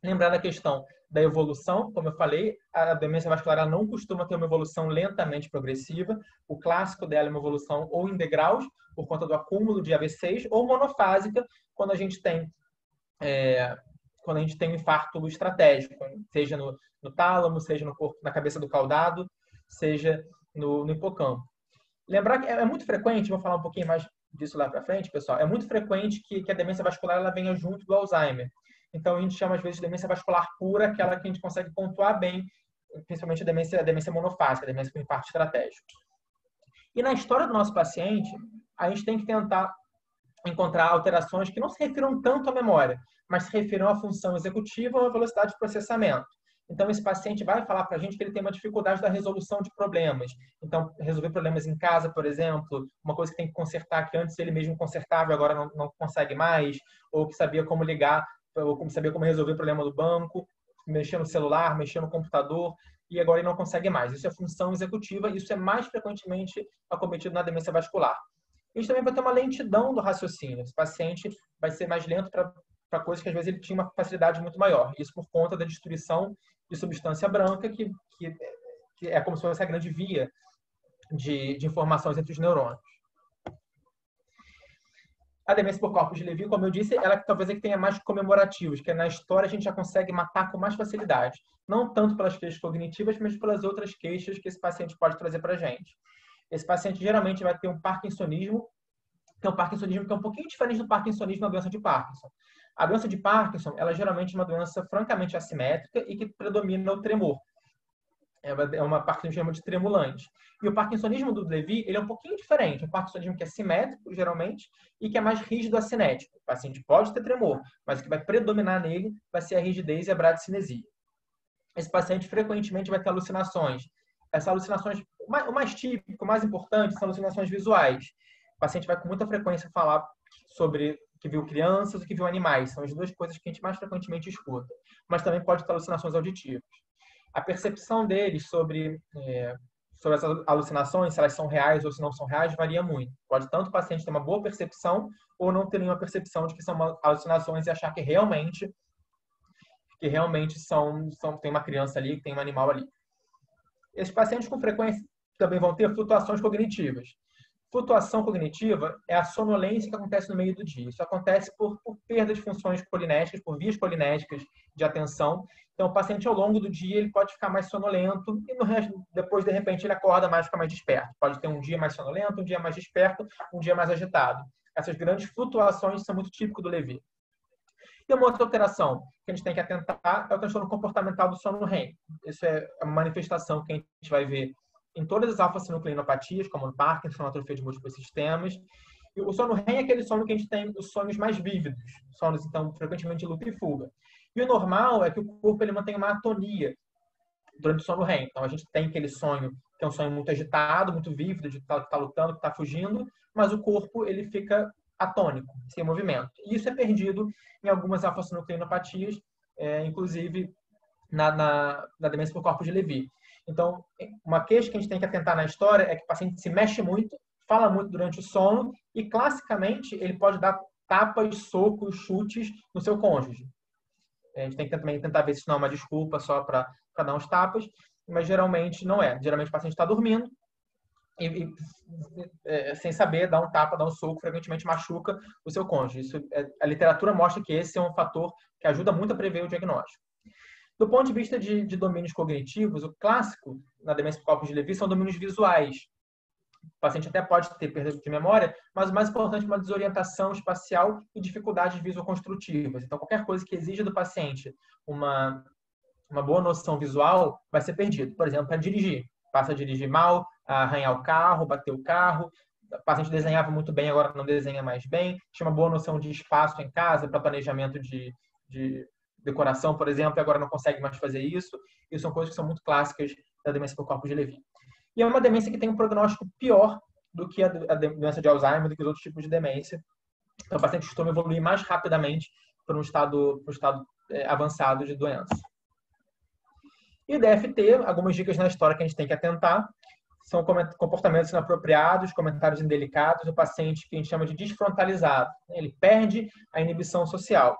Speaker 1: Lembrar da questão da evolução, como eu falei, a demência vascular ela não costuma ter uma evolução lentamente progressiva. O clássico dela é uma evolução ou em degraus, por conta do acúmulo de AVCs, ou monofásica, quando a gente tem um infarto estratégico, seja no tálamo, seja no corpo, na cabeça do caudado, seja no hipocampo. Lembrar que é muito frequente, vou falar um pouquinho mais disso lá para frente, pessoal, é muito frequente que a demência vascular ela venha junto do Alzheimer. Então, a gente chama, às vezes, de demência vascular pura, aquela que a gente consegue pontuar bem, principalmente a demência monofásica, a demência com infarto estratégico. E na história do nosso paciente, a gente tem que tentar encontrar alterações que não se refiram tanto à memória, mas se refiram à função executiva ou à velocidade de processamento. Então, esse paciente vai falar para a gente que ele tem uma dificuldade da resolução de problemas. Então, resolver problemas em casa, por exemplo, uma coisa que tem que consertar, que antes ele mesmo consertava e agora não consegue mais, ou que sabia como ligar, ou como sabia como resolver o problema do banco, mexer no celular, mexer no computador, e agora ele não consegue mais. Isso é função executiva, e isso é mais frequentemente acometido na demência vascular. A gente também vai ter uma lentidão do raciocínio. Esse paciente vai ser mais lento para coisas que às vezes ele tinha uma facilidade muito maior. Isso por conta da destruição de substância branca, que é como se fosse a grande via de informações entre os neurônios. A demência por corpos de Levy, como eu disse, ela talvez é que tenha mais comemorativos, que na história a gente já consegue matar com mais facilidade. Não tanto pelas queixas cognitivas, mas pelas outras queixas que esse paciente pode trazer para a gente. Esse paciente geralmente vai ter um parkinsonismo, que é um parkinsonismo que é um pouquinho diferente do parkinsonismo da doença de Parkinson. A doença de Parkinson, ela geralmente é uma doença francamente assimétrica e que predomina o tremor. É uma parkinsonismo de tremulante. E o parkinsonismo do Levy, ele é um pouquinho diferente. Um parkinsonismo que é simétrico, geralmente, e que é mais rígido acinético. O paciente pode ter tremor, mas o que vai predominar nele vai ser a rigidez e a bradicinesia. Esse paciente frequentemente vai ter alucinações. Essas alucinações, o mais típico, o mais importante, são alucinações visuais. O paciente vai com muita frequência falar sobre que viu crianças e que viu animais. São as duas coisas que a gente mais frequentemente escuta. Mas também pode ter alucinações auditivas. A percepção deles sobre essas alucinações, se elas são reais ou se não são reais, varia muito. Pode tanto o paciente ter uma boa percepção ou não ter nenhuma percepção de que são alucinações e achar que realmente tem uma criança ali, que tem um animal ali. Esses pacientes com frequência também vão ter flutuações cognitivas. Flutuação cognitiva é a sonolência que acontece no meio do dia. Isso acontece por perda de funções colinéticas, por vias colinéticas de atenção. Então, o paciente, ao longo do dia, ele pode ficar mais sonolento e depois, de repente, ele acorda mais, fica mais desperto. Pode ter um dia mais sonolento, um dia mais desperto, um dia mais agitado. Essas grandes flutuações são muito típicas do Levy. E uma outra alteração que a gente tem que atentar é o transtorno comportamental do sono REM. Isso é uma manifestação que a gente vai ver em todas as alfa-sinucleinopatias, como no Parkinson, atrofia de múltiplos sistemas. E o sono REM é aquele sono que a gente tem os sonhos mais vívidos, sonos, então, frequentemente de luta e fuga. E o normal é que o corpo ele mantém uma atonia durante o sono REM. Então, a gente tem aquele sonho, que é um sonho muito agitado, muito vívido, de que está lutando, que está fugindo, mas o corpo ele fica atônico, sem movimento. E isso é perdido em algumas alfa-sinucleinopatias, inclusive na demência por corpos de Levy. Então, uma queixa que a gente tem que atentar na história é que o paciente se mexe muito, fala muito durante o sono e, classicamente, ele pode dar tapas, socos, chutes no seu cônjuge. A gente tem que também tentar ver se não é uma desculpa só para dar uns tapas, mas geralmente não é. Geralmente o paciente está dormindo e sem saber, dar um tapa, dar um soco, frequentemente machuca o seu cônjuge. A literatura mostra que esse é um fator que ajuda muito a prever o diagnóstico. Do ponto de vista de domínios cognitivos, o clássico na demência por corpos de Levy são domínios visuais. O paciente até pode ter perda de memória, mas o mais importante é uma desorientação espacial e dificuldades visoconstrutivas. Então, qualquer coisa que exija do paciente uma boa noção visual vai ser perdido. Por exemplo, para dirigir. Passa a dirigir mal, a arranhar o carro, bater o carro. O paciente desenhava muito bem, agora não desenha mais bem. Tinha uma boa noção de espaço em casa para planejamento de decoração, por exemplo, e agora não consegue mais fazer isso. Isso são coisas que são muito clássicas da demência por corpos de Levy. E é uma demência que tem um prognóstico pior do que a doença de Alzheimer, do que os outros tipos de demência. Então, o paciente costuma evoluir mais rapidamente para um estado avançado de doença. E o DFT, algumas dicas na história que a gente tem que atentar, são comportamentos inapropriados, comentários indelicados, o paciente que a gente chama de desfrontalizado. Ele perde a inibição social.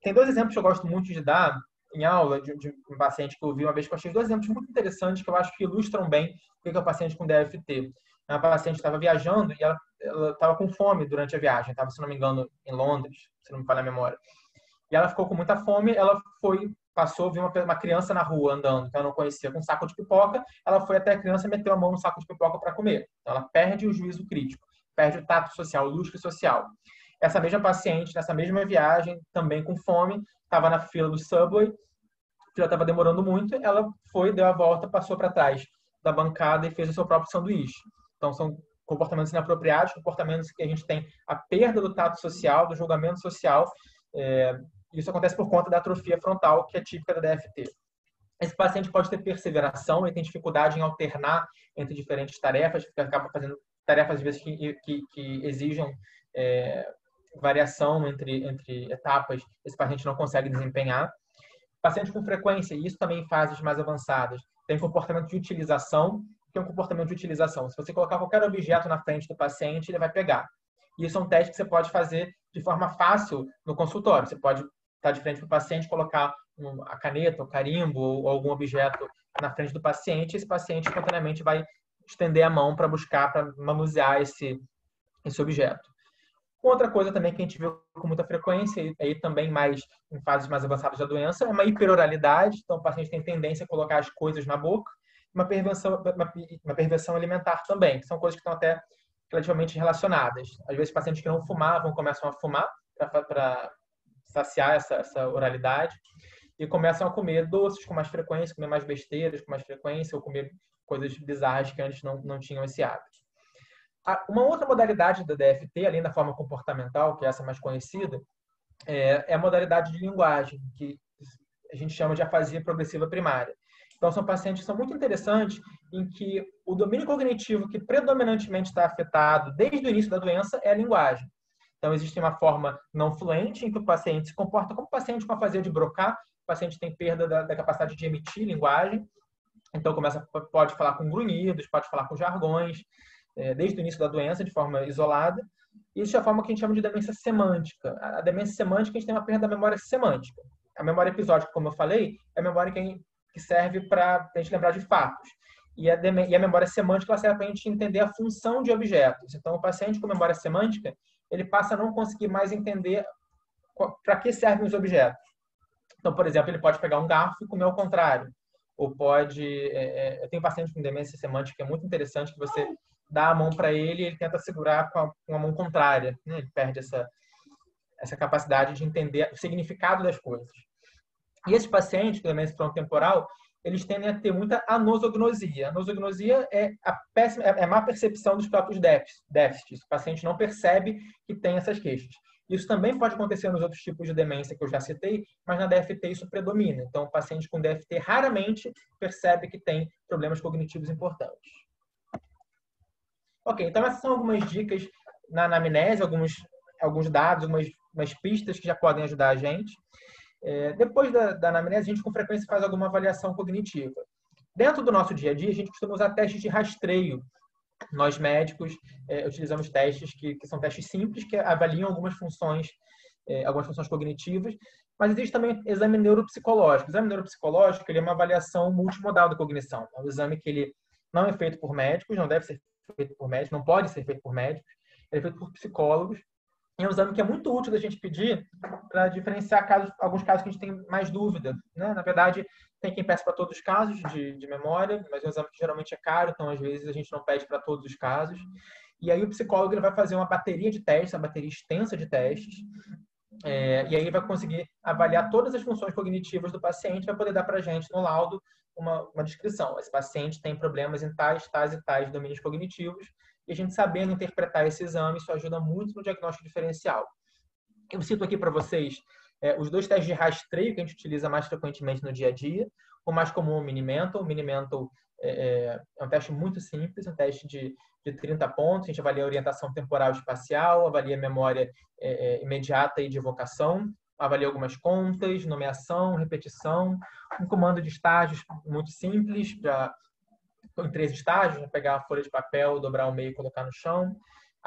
Speaker 1: Tem dois exemplos que eu gosto muito de dar em aula de um paciente que eu vi uma vez, que eu achei dois exemplos muito interessantes que eu acho que ilustram bem o que é o paciente com DFT. A paciente estava viajando e ela estava com fome durante a viagem, estava, se não me engano, em Londres, se não me falha a memória. E ela ficou com muita fome, ela passou, viu uma criança na rua andando, que ela não conhecia, com um saco de pipoca, ela foi até a criança e meteu a mão no saco de pipoca para comer. Então, ela perde o juízo crítico, perde o tato social, o lustre social. Essa mesma paciente, nessa mesma viagem, também com fome, estava na fila do Subway, a fila estava demorando muito, ela foi, deu a volta, passou para trás da bancada e fez o seu próprio sanduíche. Então, são comportamentos inapropriados, comportamentos que a gente tem a perda do tato social, do julgamento social. Isso acontece por conta da atrofia frontal, que é típica da DFT. Esse paciente pode ter perseveração, ele tem dificuldade em alternar entre diferentes tarefas, porque acaba fazendo tarefas, às vezes, que exijam variação entre etapas, esse paciente não consegue desempenhar. Paciente com frequência, e isso também em fases mais avançadas, tem comportamento de utilização. O que é um comportamento de utilização? Se você colocar qualquer objeto na frente do paciente, ele vai pegar. E isso é um teste que você pode fazer de forma fácil no consultório. Você pode estar de frente para o paciente, colocar a caneta, o carimbo ou algum objeto na frente do paciente, e esse paciente espontaneamente vai estender a mão para buscar, para manusear esse objeto. Outra coisa também que a gente vê com muita frequência, e aí também mais em fases mais avançadas da doença, é uma hiperoralidade. Então, o paciente tem tendência a colocar as coisas na boca. Uma perversão alimentar também, que são coisas que estão até relativamente relacionadas. Às vezes, pacientes que não fumavam começam a fumar para saciar essa oralidade e começam a comer doces com mais frequência, comer mais besteiras com mais frequência ou comer coisas bizarras que antes não tinham esse hábito. Uma outra modalidade da DFT, além da forma comportamental, que é essa mais conhecida, é a modalidade de linguagem, que a gente chama de afasia progressiva primária. Então, são pacientes que são muito interessantes, em que o domínio cognitivo que predominantemente está afetado desde o início da doença é a linguagem. Então, existe uma forma não fluente, em que o paciente se comporta como paciente com afasia de Broca. O paciente tem perda da capacidade de emitir linguagem. Então, pode falar com grunhidos, pode falar com jargões, desde o início da doença, de forma isolada. Isso é a forma que a gente chama de demência semântica. A demência semântica, a gente tem uma perda da memória semântica. A memória episódica, como eu falei, é a memória que serve para a gente lembrar de fatos. E a memória semântica ela serve para a gente entender a função de objetos. Então, o paciente com memória semântica, ele passa a não conseguir mais entender para que servem os objetos. Então, por exemplo, ele pode pegar um garfo e comer ao contrário. Ou pode... eu tenho paciente com demência semântica que é muito interessante, que você dá a mão para ele e ele tenta segurar com a mão contrária. Né? Ele perde essa capacidade de entender o significado das coisas. E esses pacientes com demência frontotemporal, eles tendem a ter muita anosognosia. A anosognosia é a má percepção dos próprios déficits. O paciente não percebe que tem essas queixas. Isso também pode acontecer nos outros tipos de demência que eu já citei, mas na DFT isso predomina. Então, o paciente com DFT raramente percebe que tem problemas cognitivos importantes. Ok, então essas são algumas dicas na anamnese, alguns dados, algumas pistas que já podem ajudar a gente. Depois da anamnese, a gente com frequência faz alguma avaliação cognitiva. Dentro do nosso dia a dia, a gente costuma usar testes de rastreio. Nós médicos utilizamos testes que são testes simples, que avaliam algumas funções cognitivas, mas existe também exame neuropsicológico. O exame neuropsicológico ele é uma avaliação multimodal da cognição. É um exame que ele não é feito por médicos, não deve ser feito por médicos, não pode ser feito por médicos, ele é feito por psicólogos. É um exame que é muito útil da gente pedir para diferenciar alguns casos que a gente tem mais dúvida. Né? Na verdade, tem quem peça para todos os casos de memória, mas é um exame que geralmente é caro, então às vezes a gente não pede para todos os casos. E aí o psicólogo ele vai fazer uma bateria de testes, uma bateria extensa de testes, e aí vai conseguir avaliar todas as funções cognitivas do paciente, vai poder dar para a gente no laudo uma descrição. Esse paciente tem problemas em tais e tais domínios cognitivos, e a gente sabendo interpretar esse exame, isso ajuda muito no diagnóstico diferencial. Eu cito aqui para vocês os dois testes de rastreio que a gente utiliza mais frequentemente no dia a dia. O mais comum é o Mini-Mental. O Mini-Mental é um teste muito simples, um teste de 30 pontos. A gente avalia a orientação temporal e espacial, avalia a memória imediata e de evocação, avalia algumas contas, nomeação, repetição, um comando de estágios muito simples, em 3 estágios, pegar a folha de papel, dobrar ao meio e colocar no chão.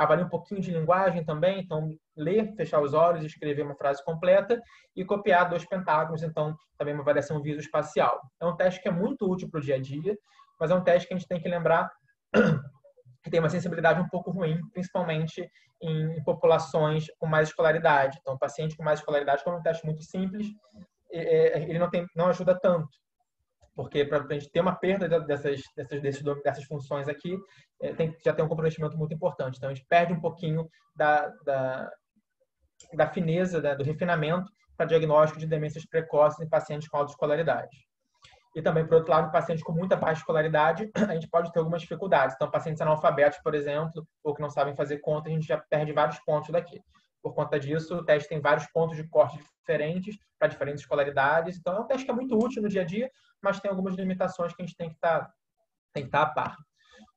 Speaker 1: avalia um pouquinho de linguagem também, então ler, fechar os olhos, escrever uma frase completa e copiar 2 pentágonos, então também uma variação visoespacial. É um teste que é muito útil para o dia a dia, mas é um teste que a gente tem que lembrar que tem uma sensibilidade um pouco ruim, principalmente em populações com mais escolaridade. Então, paciente com mais escolaridade, como é um teste muito simples, ele não ajuda tanto, porque para a gente ter uma perda dessas funções aqui, já tem um comprometimento muito importante. Então, a gente perde um pouquinho da fineza, do refinamento para diagnóstico de demências precoces em pacientes com alta escolaridade. E também, por outro lado, pacientes com muita baixa escolaridade, a gente pode ter algumas dificuldades. Então, pacientes analfabetos, por exemplo, ou que não sabem fazer conta, a gente já perde vários pontos daqui. Por conta disso, o teste tem vários pontos de corte diferentes para diferentes escolaridades. Então, é um teste que é muito útil no dia a dia, mas tem algumas limitações que a gente tem que estar a par.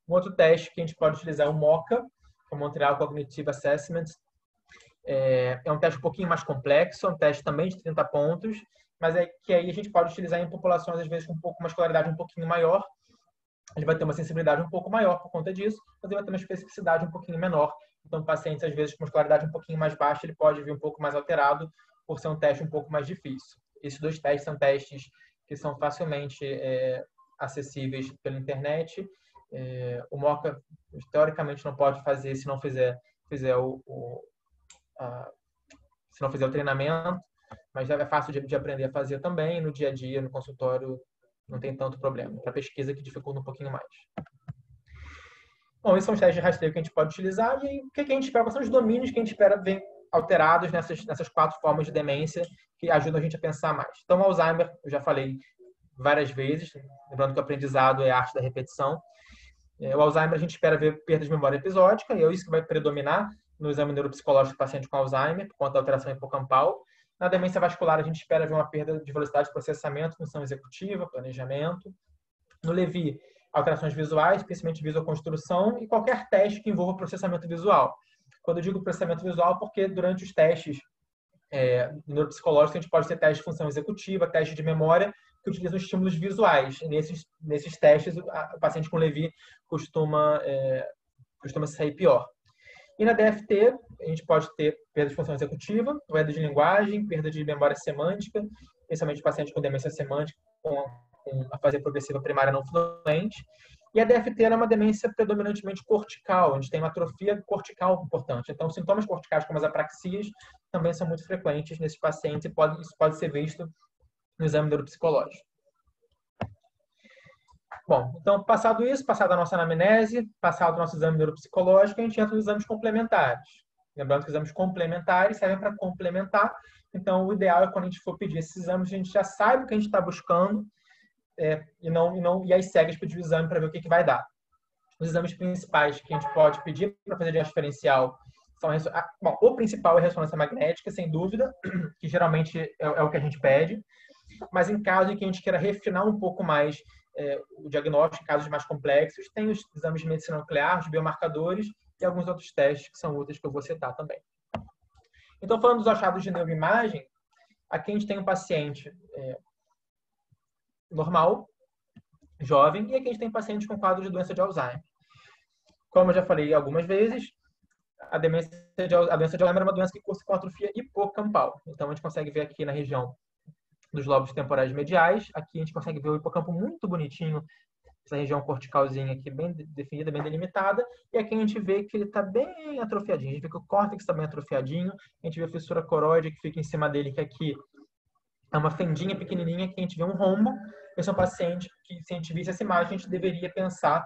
Speaker 1: Um outro teste que a gente pode utilizar é o MoCA, o Montreal Cognitive Assessment. É um teste um pouquinho mais complexo, é um teste também de 30 pontos, mas é que aí a gente pode utilizar em populações, às vezes, com uma escolaridade um pouquinho maior. Ele vai ter uma sensibilidade um pouco maior por conta disso, mas ele vai ter uma especificidade um pouquinho menor. Então, pacientes, às vezes, com uma escolaridade um pouquinho mais baixa, ele pode vir um pouco mais alterado por ser um teste um pouco mais difícil. Esses 2 testes são testes que são facilmente acessíveis pela internet. O MoCA, teoricamente, não pode fazer se não fizer o treinamento, mas já é fácil de aprender a fazer também. No dia a dia, no consultório, não tem tanto problema. Para pesquisa que dificulta um pouquinho mais. Bom, esses são os testes de rastreio que a gente pode utilizar. E o que a gente espera? Quais são os domínios que a gente espera ver alterados nessas 4 formas de demência que ajudam a gente a pensar mais? Então, o Alzheimer, eu já falei várias vezes, lembrando que o aprendizado é a arte da repetição. O Alzheimer, a gente espera ver perda de memória episódica, e é isso que vai predominar no exame neuropsicológico do paciente com Alzheimer, por conta da alteração hipocampal. Na demência vascular, a gente espera ver uma perda de velocidade de processamento, função executiva, planejamento. No Lewy, alterações visuais, principalmente visoconstrução, e qualquer teste que envolva processamento visual. Quando eu digo processamento visual, porque durante os testes neuropsicológicos, a gente pode ter teste de função executiva, teste de memória, que utilizam estímulos visuais. Nesses testes, o paciente com Lewy costuma se sair pior. E na DFT, a gente pode ter perda de função executiva, perda de linguagem, perda de memória semântica, principalmente pacientes com demência semântica, com afasia progressiva primária não fluente. E a DFT é uma demência predominantemente cortical, a gente tem uma atrofia cortical importante. Então, sintomas corticais como as apraxias também são muito frequentes nesses pacientes e isso pode ser visto no exame neuropsicológico. Bom, então, passado a nossa anamnese, passado o nosso exame neuropsicológico, a gente entra nos exames complementares. Lembrando que os exames complementares servem para complementar. Então, o ideal é quando a gente for pedir esses exames, a gente já sabe o que a gente está buscando e aí segue para pedir o exame para ver o que vai dar. Os exames principais que a gente pode pedir para fazer diagnóstico diferencial são... o principal é a ressonância magnética, sem dúvida, que geralmente é o que a gente pede. Mas em caso em que a gente queira refinar um pouco mais o diagnóstico, em casos mais complexos, tem os exames de medicina nuclear, os biomarcadores e alguns outros testes que são úteis que eu vou citar também. Então, falando dos achados de neuroimagem, aqui a gente tem um paciente normal, jovem, e aqui a gente tem paciente com quadro de doença de Alzheimer. Como eu já falei algumas vezes, a doença de Alzheimer é uma doença que cursa com atrofia hipocampal. Então, a gente consegue ver aqui na região dos lobos temporais mediais. Aqui a gente consegue ver o hipocampo muito bonitinho, essa região corticalzinha aqui bem definida, bem delimitada. E aqui a gente vê que ele está bem atrofiadinho. A gente vê que o córtex está bem atrofiadinho. A gente vê a fissura coroide que fica em cima dele, que aqui é uma fendinha pequenininha, que a gente vê um rombo. Esse é um paciente que, se a gente visse essa imagem, a gente deveria pensar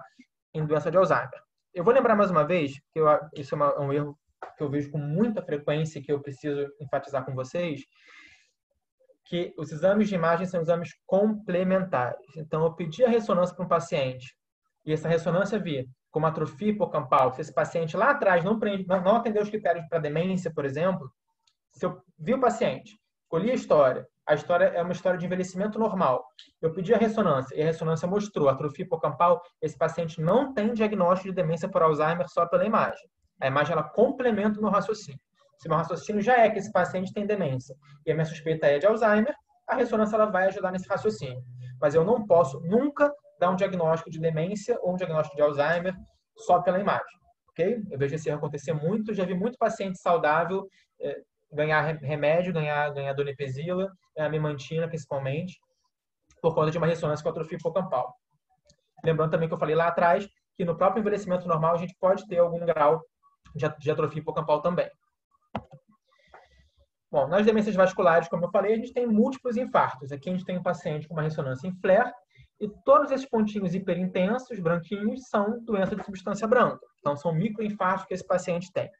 Speaker 1: em doença de Alzheimer. Eu vou lembrar mais uma vez, que isso é um erro que eu vejo com muita frequência e que eu preciso enfatizar com vocês, que os exames de imagem são exames complementares. Então, eu pedi a ressonância para um paciente e essa ressonância vir com uma atrofia hipocampal, se esse paciente lá atrás não atendeu os critérios para demência, por exemplo, se eu vi o paciente, colhi a história é uma história de envelhecimento normal, eu pedi a ressonância e a ressonância mostrou atrofia hipocampal, esse paciente não tem diagnóstico de demência por Alzheimer só pela imagem. A imagem, ela complementa o meu raciocínio. Se o meu raciocínio já é que esse paciente tem demência e a minha suspeita é de Alzheimer, a ressonância ela vai ajudar nesse raciocínio. Mas eu não posso nunca dar um diagnóstico de demência ou um diagnóstico de Alzheimer só pela imagem. ok? Eu vejo esse erro acontecer muito, já vi muito paciente saudável ganhar remédio, ganhar donepezila, ganhar memantina, principalmente, por conta de uma ressonância com atrofia hipocampal. Lembrando também que eu falei lá atrás que no próprio envelhecimento normal a gente pode ter algum grau de atrofia hipocampal também. Bom, nas demências vasculares, como eu falei, a gente tem múltiplos infartos. Aqui a gente tem um paciente com uma ressonância em flare e todos esses pontinhos hiperintensos, branquinhos, são doença de substância branca. Então, são microinfartos que esse paciente tem.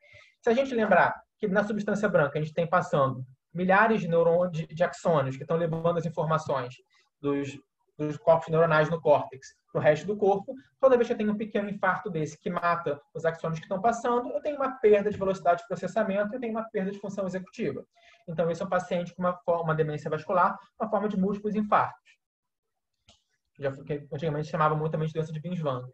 Speaker 1: Se a gente lembrar que na substância branca a gente tem passando milhares de axônios que estão levando as informações dos corpos neuronais no córtex para o resto do corpo, toda vez que eu tenho um pequeno infarto desse que mata os axônios que estão passando, eu tenho uma perda de velocidade de processamento e tenho uma perda de função executiva. Então, esse é um paciente com uma demência vascular, uma forma de múltiplos infartos. Que antigamente se chamava muito também de doença de Binswanger.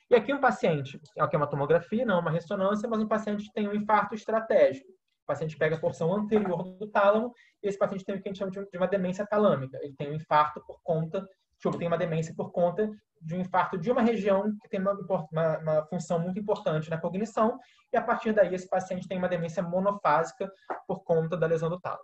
Speaker 1: E aqui um paciente, aqui é uma tomografia, não uma ressonância, mas um paciente que tem um infarto estratégico. O paciente pega a porção anterior do tálamo e esse paciente tem o que a gente chama de uma demência talâmica. Ele tem um infarto por conta, tem uma demência por conta de um infarto de uma região que tem uma função muito importante na cognição e a partir daí esse paciente tem uma demência monofásica por conta da lesão do tálamo.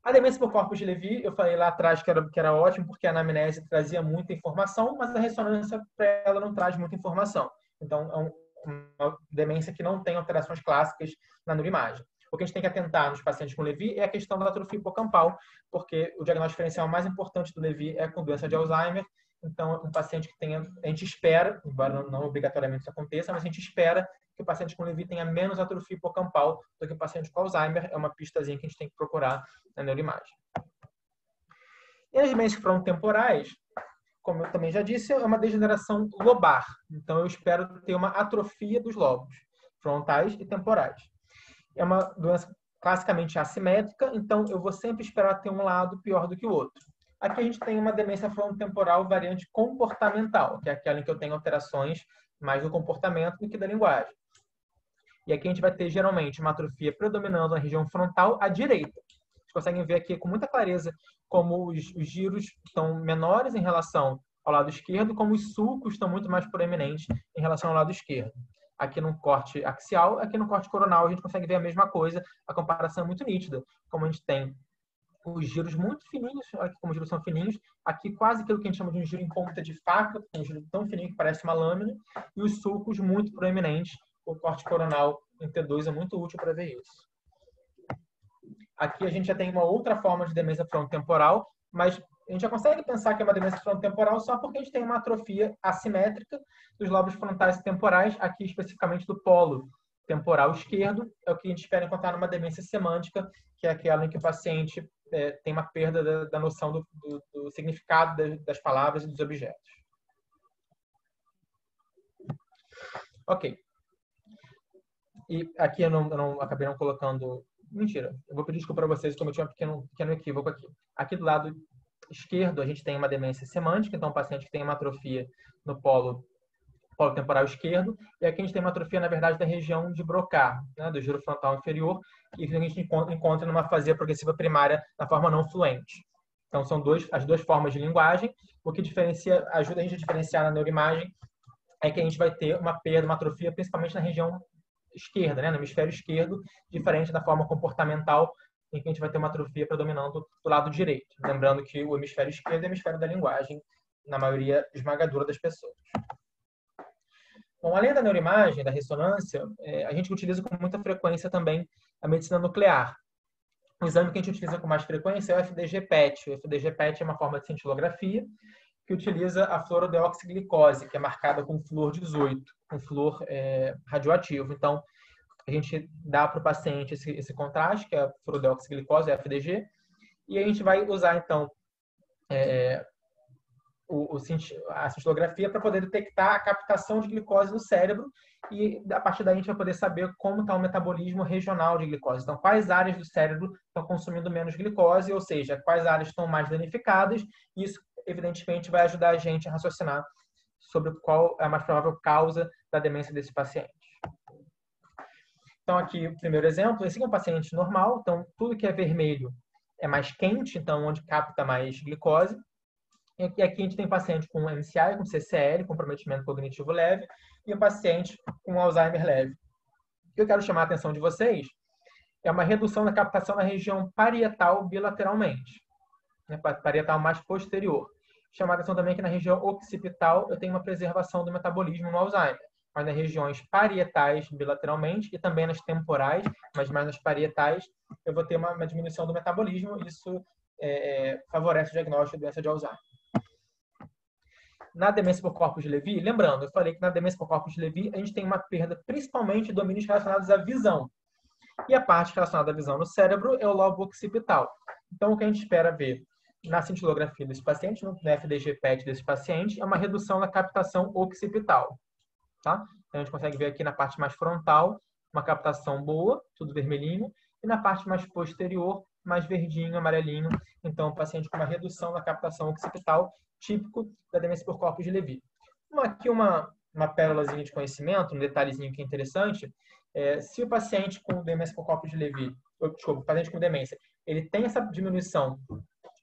Speaker 1: A demência por corpos de Levy, eu falei lá atrás que era ótimo porque a anamnese trazia muita informação, mas a ressonância para ela não traz muita informação. Então, é uma demência que não tem alterações clássicas na neuroimagem. O que a gente tem que atentar nos pacientes com Levy é a questão da atrofia hipocampal, porque o diagnóstico diferencial mais importante do Levy é com doença de Alzheimer. Então, um paciente que tenha, a gente espera, embora não obrigatoriamente isso aconteça, mas a gente espera que o paciente com Levy tenha menos atrofia hipocampal do que o paciente com Alzheimer. É uma pistazinha que a gente tem que procurar na neuroimagem. E as demências frontotemporais, como eu também já disse, é uma degeneração lobar. Então, eu espero ter uma atrofia dos lobos frontais e temporais. É uma doença classicamente assimétrica, então eu vou sempre esperar ter um lado pior do que o outro. Aqui a gente tem uma demência frontotemporal variante comportamental, que é aquela em que eu tenho alterações mais do comportamento do que da linguagem. E aqui a gente vai ter, geralmente, uma atrofia predominando na região frontal à direita. Vocês conseguem ver aqui com muita clareza como os giros estão menores em relação ao lado esquerdo, como os sulcos estão muito mais proeminentes em relação ao lado esquerdo. Aqui no corte axial, aqui no corte coronal, a gente consegue ver a mesma coisa, a comparação é muito nítida, como a gente tem os giros muito fininhos, olha como os giros são fininhos, aqui quase aquilo que a gente chama de um giro em ponta de faca, um giro tão fininho que parece uma lâmina, e os sulcos muito proeminentes, o corte coronal em T2 é muito útil para ver isso. Aqui a gente já tem uma outra forma de demência frontotemporal, mas a gente já consegue pensar que é uma demência frontotemporal só porque a gente tem uma atrofia assimétrica dos lobos frontais e temporais, aqui especificamente do polo temporal esquerdo, é o que a gente espera encontrar numa demência semântica, que é aquela em que o paciente tem uma perda da noção do significado das palavras e dos objetos. Ok. E aqui eu acabei não colocando... Mentira, eu vou pedir desculpa para vocês, eu cometi um pequeno equívoco aqui. Aqui do lado esquerdo, a gente tem uma demência semântica, então um paciente que tem uma atrofia no polo temporal esquerdo, e aqui a gente tem uma atrofia, na verdade, da região de Broca, né, do giro frontal inferior, e que a gente encontra numa afasia progressiva primária na forma não fluente. Então, são as duas formas de linguagem. O que ajuda a gente a diferenciar na neuroimagem é que a gente vai ter uma perda, uma atrofia, principalmente na região esquerda, né, no hemisfério esquerdo, diferente da forma comportamental, em que a gente vai ter uma atrofia predominando do lado direito. Lembrando que o hemisfério esquerdo é o hemisfério da linguagem, na maioria esmagadora das pessoas. Bom, além da neuroimagem, da ressonância, a gente utiliza com muita frequência também a medicina nuclear. O exame que a gente utiliza com mais frequência é o FDG-PET. O FDG-PET é uma forma de cintilografia que utiliza a fluorodeoxiglicose, que é marcada com flúor 18, com flúor radioativo. Então, a gente dá para o paciente esse contraste, que é a fluorodeoxiglicose, a FDG, e a gente vai usar, então, a cintilografia para poder detectar a captação de glicose no cérebro e, a partir daí, a gente vai poder saber como está o metabolismo regional de glicose. Então, quais áreas do cérebro estão consumindo menos glicose, ou seja, quais áreas estão mais danificadas. Isso, evidentemente, vai ajudar a gente a raciocinar sobre qual é a mais provável causa da demência desse paciente. Então, aqui, o primeiro exemplo, esse aqui é um paciente normal, então, tudo que é vermelho é mais quente, então, onde capta mais glicose. E aqui a gente tem paciente com MCI, com CCL, comprometimento cognitivo leve, e o paciente com Alzheimer leve. O que eu quero chamar a atenção de vocês é uma redução da captação na região parietal bilateralmente, né, parietal mais posterior. Chamar a atenção também que na região occipital eu tenho uma preservação do metabolismo no Alzheimer, mas nas regiões parietais bilateralmente e também nas temporais, mas mais nas parietais, eu vou ter uma diminuição do metabolismo, e isso favorece o diagnóstico de doença de Alzheimer. Na demência por corpus de Levy, lembrando, eu falei que na demência por corpus de Levy a gente tem uma perda principalmente de domínios relacionados à visão. E a parte relacionada à visão no cérebro é o lobo occipital. Então, o que a gente espera ver na cintilografia desse paciente, no FDG-PET desse paciente, é uma redução na captação occipital. Tá? Então, a gente consegue ver aqui na parte mais frontal uma captação boa, tudo vermelhinho, e na parte mais posterior, mais verdinho, amarelinho. Então, o paciente com uma redução na captação occipital, típico da demência por corpus de Levy. Aqui uma pérolazinha de conhecimento, um detalhezinho que é interessante. Se o paciente com demência por corpus de Levy, desculpa, o paciente com demência, ele tem essa diminuição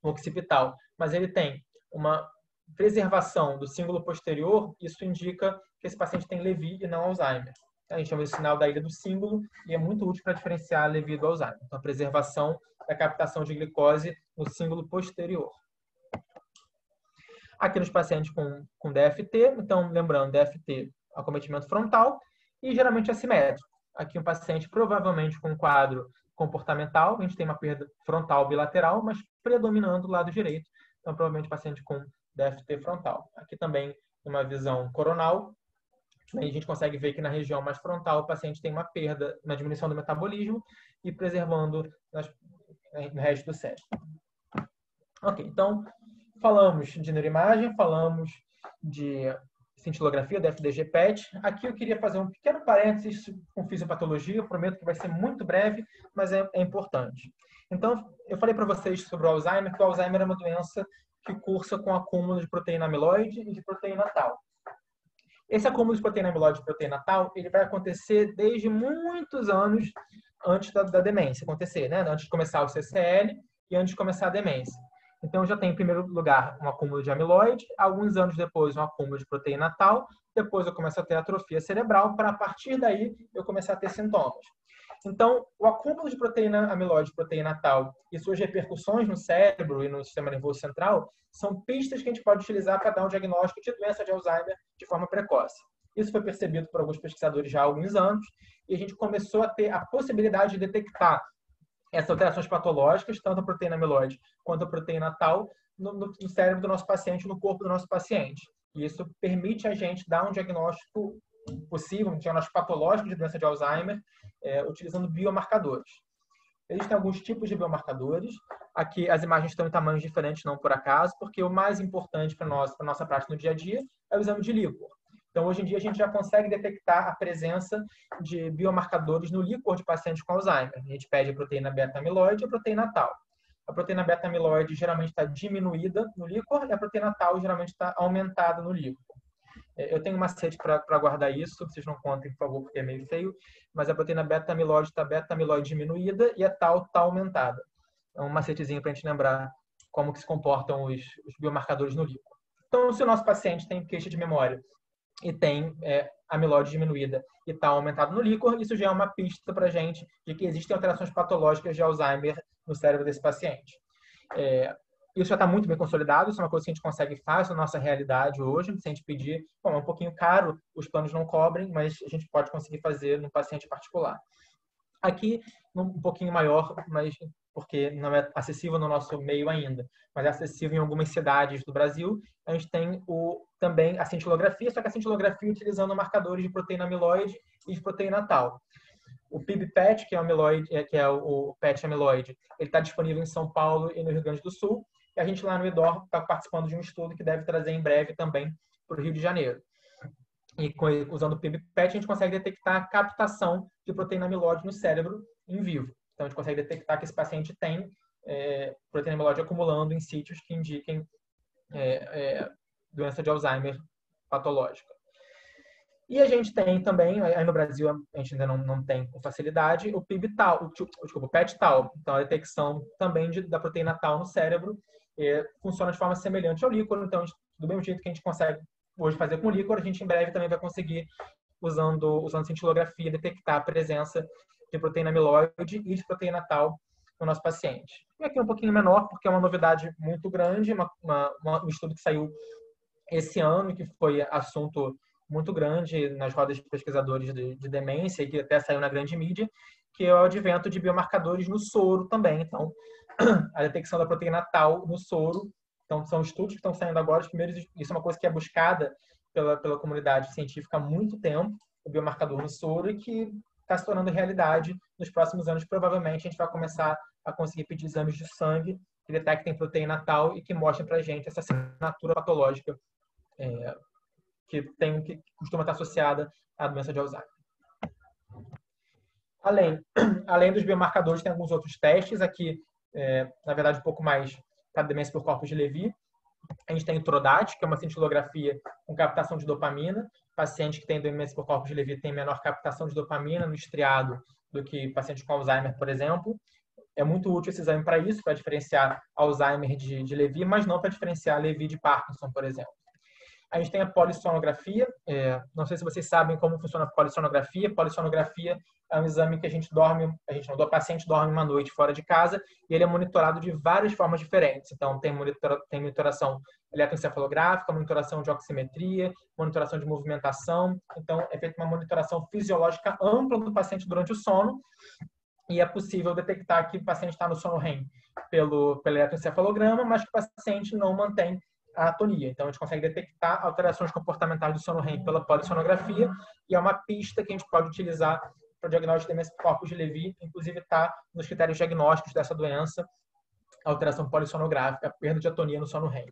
Speaker 1: occipital, mas ele tem uma preservação do cíngulo posterior, isso indica que esse paciente tem Levy e não Alzheimer. A gente chama de sinal da ilha do cíngulo e é muito útil para diferenciar Levy do Alzheimer. Então, a preservação da captação de glicose no cíngulo posterior. Aqui nos pacientes com DFT, então, lembrando, DFT, acometimento frontal e geralmente assimétrico. Aqui um paciente provavelmente com um quadro comportamental, a gente tem uma perda frontal bilateral, mas predominando do lado direito. Então, provavelmente paciente com DFT frontal. Aqui também uma visão coronal. Aí a gente consegue ver que na região mais frontal o paciente tem uma perda na diminuição do metabolismo e preservando no resto do cérebro. Ok, então falamos de neuroimagem, falamos de cintilografia, da FDG-PET. Aqui eu queria fazer um pequeno parênteses com fisiopatologia, eu prometo que vai ser muito breve, mas é importante. Então, eu falei para vocês sobre o Alzheimer, que o Alzheimer é uma doença que cursa com acúmulo de proteína amiloide e de proteína tau. Esse acúmulo de proteína amiloide e proteína tau, ele vai acontecer desde muitos anos antes da demência acontecer, né? Antes de começar o CCL e antes de começar a demência. Então, já tem, em primeiro lugar, um acúmulo de amiloide, alguns anos depois, um acúmulo de proteína tau, depois eu começo a ter atrofia cerebral, para, a partir daí, eu começar a ter sintomas. Então, o acúmulo de proteína amiloide e proteína tau e suas repercussões no cérebro e no sistema nervoso central são pistas que a gente pode utilizar para dar um diagnóstico de doença de Alzheimer de forma precoce. Isso foi percebido por alguns pesquisadores já há alguns anos, e a gente começou a ter a possibilidade de detectar essas alterações patológicas, tanto a proteína amiloide quanto a proteína tau, no cérebro do nosso paciente, no corpo do nosso paciente. E isso permite a gente dar um diagnóstico possível, um diagnóstico patológico de doença de Alzheimer, utilizando biomarcadores. Existem alguns tipos de biomarcadores. Aqui as imagens estão em tamanhos diferentes, não por acaso, porque o mais importante para a nossa prática no dia a dia é o exame de líquor. Então, hoje em dia, a gente já consegue detectar a presença de biomarcadores no líquor de pacientes com Alzheimer. A gente pede a proteína beta-amiloide e a proteína tau. A proteína beta-amiloide geralmente está diminuída no líquor e a proteína tau geralmente está aumentada no líquor. Eu tenho um macete para guardar isso, vocês não contem, por favor, porque é meio feio, mas a proteína beta-amiloide está beta-amiloide diminuída e a tau está aumentada. É um macetezinho para a gente lembrar como que se comportam os biomarcadores no líquor. Então, se o nosso paciente tem queixa de memória e tem amiloide diminuída e está aumentado no líquor, isso já é uma pista para a gente de que existem alterações patológicas de Alzheimer no cérebro desse paciente. Isso já está muito bem consolidado, isso é uma coisa que a gente consegue fazer na nossa realidade hoje, se a gente pedir, bom, é um pouquinho caro, os planos não cobrem, mas a gente pode conseguir fazer no paciente particular. Aqui, um pouquinho maior, mas porque não é acessível no nosso meio ainda, mas é acessível em algumas cidades do Brasil. A gente tem também a cintilografia, só que a cintilografia utilizando marcadores de proteína amiloide e de proteína tau. O PIB-PET, que é o PET amiloide, ele está disponível em São Paulo e no Rio Grande do Sul. E a gente lá no IDOR está participando de um estudo que deve trazer em breve também para o Rio de Janeiro. E usando o PIB-PET, a gente consegue detectar a captação de proteína amiloide no cérebro em vivo. Então, a gente consegue detectar que esse paciente tem proteína amiloide acumulando em sítios que indiquem doença de Alzheimer patológica. E a gente tem também, aí no Brasil a gente ainda não tem com facilidade, o PIB-tau, o PET-tau. Então, a detecção também da proteína tau no cérebro funciona de forma semelhante ao líquor. Então, do mesmo jeito que a gente consegue hoje fazer com o líquor, a gente em breve também vai conseguir, usando cintilografia, detectar a presença de proteína amiloide e de proteína tal no nosso paciente. E aqui um pouquinho menor, porque é uma novidade muito grande, um estudo que saiu esse ano, que foi assunto muito grande nas rodas de pesquisadores de demência, e que até saiu na grande mídia, que é o advento de biomarcadores no soro também. Então, a detecção da proteína tal no soro. Então, são estudos que estão saindo agora. Os primeiros, isso é uma coisa que é buscada pela comunidade científica há muito tempo, o biomarcador no soro, e que está se tornando realidade nos próximos anos. Provavelmente, a gente vai começar a conseguir pedir exames de sangue que detectem proteína tal e que mostrem para a gente essa assinatura patológica que costuma estar associada à doença de Alzheimer. Além dos biomarcadores, tem alguns outros testes aqui, na verdade, um pouco mais para demência por corpos de Levy. A gente tem o TRODAT, que é uma cintilografia com captação de dopamina. Paciente que tem demência por corpos de Levy tem menor captação de dopamina no estriado do que paciente com Alzheimer, por exemplo. É muito útil esse exame para isso, para diferenciar Alzheimer de Levy, mas não para diferenciar Levy de Parkinson, por exemplo. A gente tem a polissonografia. Não sei se vocês sabem como funciona a polissonografia. Polissonografia é um exame que o paciente dorme uma noite fora de casa e ele é monitorado de várias formas diferentes. Então, tem monitoração eletroencefalográfica, monitoração de oximetria, monitoração de movimentação. Então, é feita uma monitoração fisiológica ampla do paciente durante o sono e é possível detectar que o paciente está no sono REM pelo eletroencefalograma, mas que o paciente não mantém a atonia. Então, a gente consegue detectar alterações comportamentais do sono REM pela polissonografia e é uma pista que a gente pode utilizar para o diagnóstico de demência por corpos de Levy, inclusive está nos critérios diagnósticos dessa doença, alteração polissonográfica, perda de atonia no sono REM.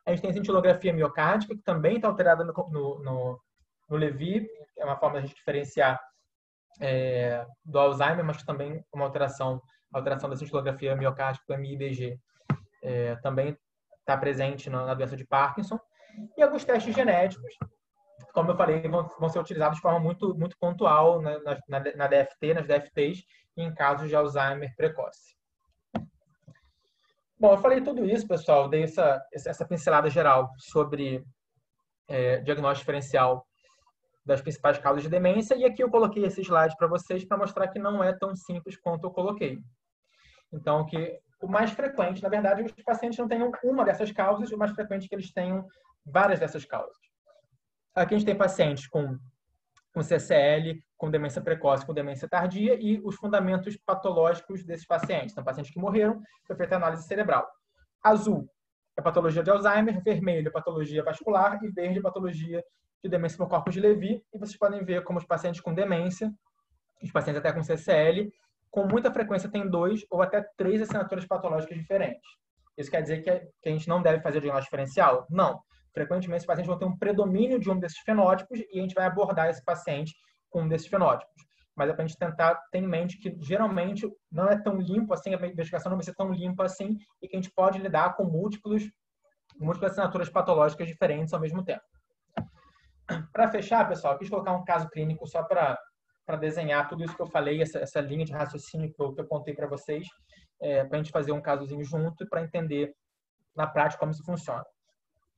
Speaker 1: A gente tem a cintilografia miocárdica, que também está alterada no Levy, é uma forma de a gente diferenciar do Alzheimer, mas também uma alteração da cintilografia miocárdica do MIBG também está presente na doença de Parkinson. E alguns testes genéticos, como eu falei, vão ser utilizados de forma muito, muito pontual na DFT, nas DFTs, e em casos de Alzheimer precoce. Bom, eu falei tudo isso, pessoal, dei essa pincelada geral sobre diagnóstico diferencial das principais causas de demência, e aqui eu coloquei esse slide para vocês para mostrar que não é tão simples quanto eu coloquei. Então, que o mais frequente, na verdade, os pacientes não tenham uma dessas causas, o mais frequente é que eles tenham várias dessas causas. Aqui a gente tem pacientes com CCL, com demência precoce, com demência tardia e os fundamentos patológicos desses pacientes. Então, pacientes que morreram, foi feita análise cerebral. Azul é patologia de Alzheimer, vermelho é patologia vascular e verde é patologia de demência por corpos de Levy. E vocês podem ver como os pacientes com demência, os pacientes até com CCL, com muita frequência tem 2 ou até 3 assinaturas patológicas diferentes. Isso quer dizer que a gente não deve fazer o diagnóstico diferencial? Não. Frequentemente, os pacientes vão ter um predomínio de um desses fenótipos e a gente vai abordar esse paciente com um desses fenótipos. Mas é para a gente tentar ter em mente que, geralmente, não é tão limpo assim, a investigação não vai ser tão limpa assim e que a gente pode lidar com múltiplas assinaturas patológicas diferentes ao mesmo tempo. Para fechar, pessoal, eu quis colocar um caso clínico só para desenhar tudo isso que eu falei, essa linha de raciocínio que eu contei para vocês, para a gente fazer um casozinho junto e para entender na prática como isso funciona.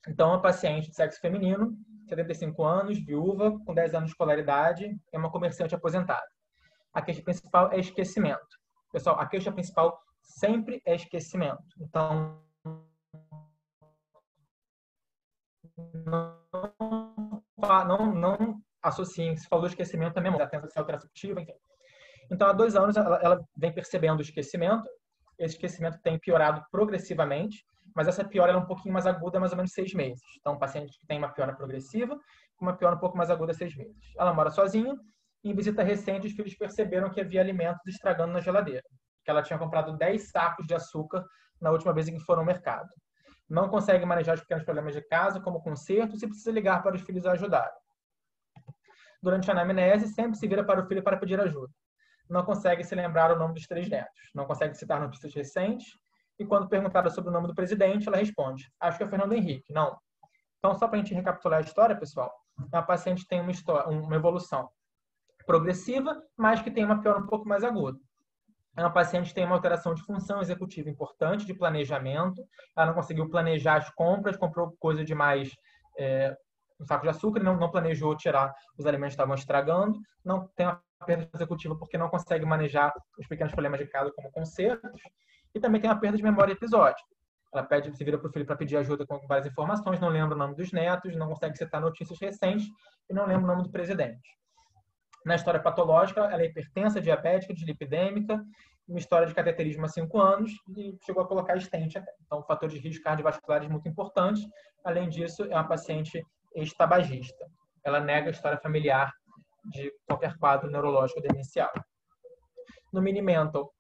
Speaker 1: Então, uma paciente de sexo feminino, 75 anos, viúva, com 10 anos de escolaridade, é uma comerciante aposentada. A queixa principal é esquecimento. Pessoal, a queixa principal sempre é esquecimento. Então, não associem, se falou esquecimento também, mas atenta se alteração cognitiva, enfim. Então, há 2 anos, ela vem percebendo o esquecimento. Esse esquecimento tem piorado progressivamente, mas essa piora é um pouquinho mais aguda, mais ou menos 6 meses. Então, um paciente que tem uma piora progressiva, uma piora um pouco mais aguda, 6 meses. Ela mora sozinha e, em visita recente, os filhos perceberam que havia alimentos estragando na geladeira, que ela tinha comprado 10 sacos de açúcar na última vez em que foram ao mercado. Não consegue manejar os pequenos problemas de casa, como consertos, e precisa ligar para os filhos a ajudarem. Durante a anamnese, sempre se vira para o filho para pedir ajuda. Não consegue se lembrar o nome dos 3 netos. Não consegue citar notícias recentes. E quando perguntada sobre o nome do presidente, ela responde: acho que é Fernando Henrique. Não. Então, só para a gente recapitular a história, pessoal, a paciente tem uma evolução progressiva, mas que tem uma piora um pouco mais aguda. É uma paciente que tem uma alteração de função executiva importante, de planejamento. Ela não conseguiu planejar as compras, comprou coisa demais, um saco de açúcar, não planejou tirar os alimentos que estavam estragando. Não tem uma perda executiva porque não consegue manejar os pequenos problemas de casa, como consertos. E também tem uma perda de memória episódica. Ela se vira para o filho para pedir ajuda com várias informações, não lembra o nome dos netos, não consegue citar notícias recentes e não lembra o nome do presidente. Na história patológica, ela é hipertensa, diabética, dislipidêmica, uma história de cateterismo há 5 anos e chegou a colocar stent até. Então, fator de risco cardiovasculares muito importante. Além disso, é uma paciente ex-tabagista. Ela nega a história familiar de qualquer quadro neurológico demencial. No Mini-Mental,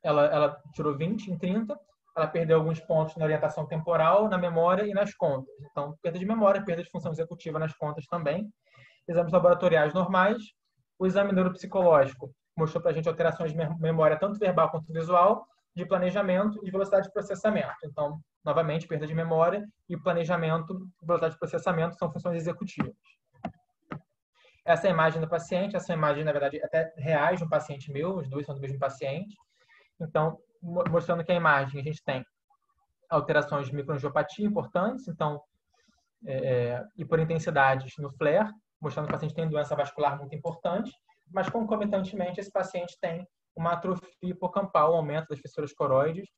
Speaker 1: ela tirou 20 em 30, ela perdeu alguns pontos na orientação temporal, na memória e nas contas. Então, perda de memória, perda de função executiva nas contas também. Exames laboratoriais normais. O exame neuropsicológico mostrou para a gente alterações de memória, tanto verbal quanto visual, de planejamento e de velocidade de processamento. Então, novamente, perda de memória e planejamento e velocidade de processamento são funções executivas. Essa é a imagem do paciente, essa imagem, na verdade, até reais de um paciente meu, os dois são do mesmo paciente. Então, mostrando que a imagem, a gente tem alterações de microangiopatia importantes, então, hiperintensidades no FLAIR, mostrando que o paciente tem doença vascular muito importante, mas concomitantemente esse paciente tem uma atrofia hipocampal, aumento das fissuras coroides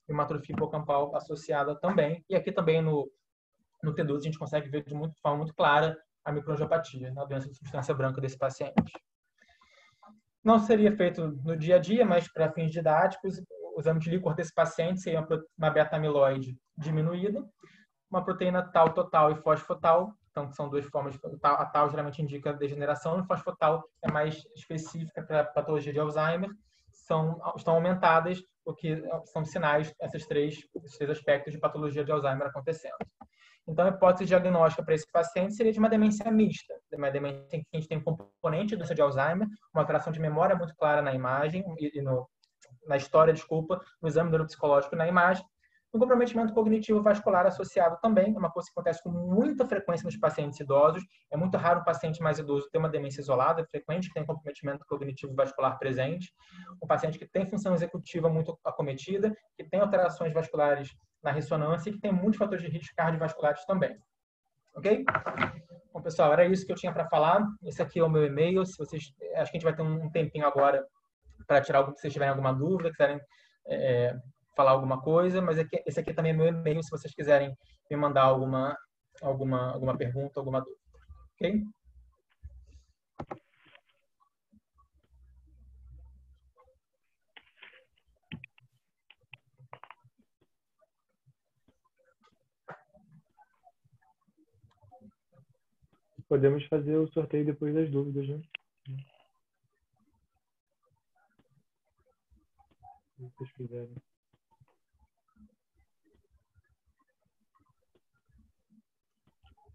Speaker 1: e uma atrofia hipocampal associada também. E aqui também no T12 a gente consegue ver de forma muito clara a microangiopatia, na doença de substância branca desse paciente. Não seria feito no dia a dia, mas para fins didáticos, o exame de líquor desse paciente seria uma beta-amiloide diminuída, uma proteína tau total e fosfotal. Então, são duas formas. A tau geralmente indica degeneração, e o fosfotal é mais específica para a patologia de Alzheimer. Estão aumentadas, o que são sinais, esses três aspectos de patologia de Alzheimer acontecendo. Então, a hipótese diagnóstica para esse paciente seria de uma demência mista, uma demência em que a gente tem um componente de doença de Alzheimer, uma alteração de memória muito clara na imagem e na história, no exame neuropsicológico na imagem, um comprometimento cognitivo vascular associado também, é uma coisa que acontece com muita frequência nos pacientes idosos. É muito raro um paciente mais idoso ter uma demência isolada, é frequente que tem comprometimento cognitivo vascular presente. Um paciente que tem função executiva muito acometida, que tem alterações vasculares na ressonância e que tem muitos fatores de risco cardiovasculares também. Ok? Bom, pessoal, era isso que eu tinha para falar. Esse aqui é o meu e-mail. Acho que a gente vai ter um tempinho agora para tirar algo, se vocês tiverem alguma dúvida, quiserem falar alguma coisa, mas esse aqui também é meu e-mail, se vocês quiserem me mandar alguma pergunta, alguma dúvida. Ok?
Speaker 2: Podemos fazer o sorteio depois das dúvidas, né? Se vocês quiserem.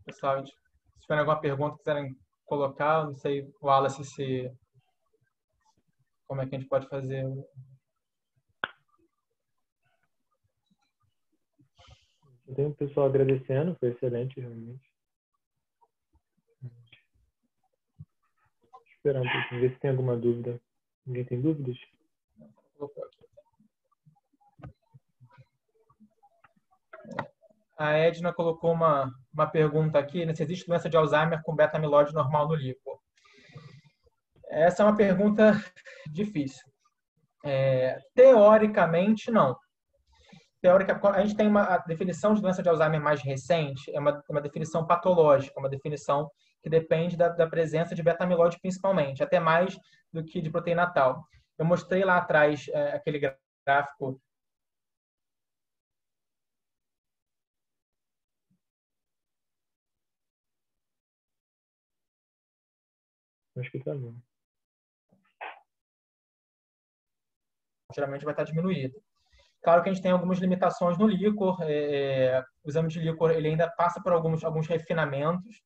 Speaker 1: Pessoal, se tiverem alguma pergunta que quiserem colocar, não sei, o Wallace, como é que a gente pode fazer?
Speaker 2: Tem um pessoal agradecendo, foi excelente, realmente. Esperar um pouquinho, ver se tem alguma dúvida. Ninguém tem dúvidas?
Speaker 1: A Edna colocou uma pergunta aqui, né, se existe doença de Alzheimer com beta-amiloide normal no líquor. Essa é uma pergunta difícil. Teoricamente, não. A gente tem a definição de doença de Alzheimer mais recente, é uma definição patológica, uma definição que depende da presença de beta-amiloide principalmente, até mais do que de proteína tau. Eu mostrei lá atrás aquele gráfico.
Speaker 2: Acho que tá bom.
Speaker 1: Geralmente vai estar diminuído. Claro que a gente tem algumas limitações no líquor. O exame de líquor ele ainda passa por alguns refinamentos,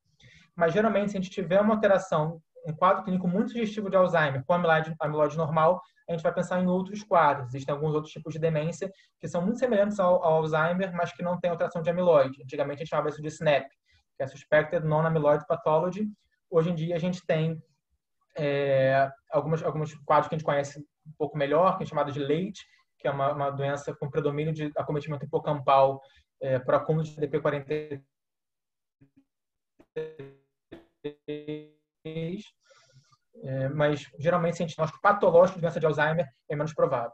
Speaker 1: mas geralmente se a gente tiver uma alteração, um quadro clínico muito sugestivo de Alzheimer com amiloide normal, a gente vai pensar em outros quadros. Existem alguns outros tipos de demência que são muito semelhantes ao Alzheimer, mas que não têm alteração de amiloide. Antigamente a gente chamava isso de SNAP, que é Suspected Non-Amyloid Pathology. Hoje em dia a gente tem alguns quadros que a gente conhece um pouco melhor, que é chamado de Leite, que é uma doença com predomínio de acometimento hipocampal por acúmulo de ADP43, mas geralmente esse diagnóstico patológico de doença de Alzheimer é menos provável.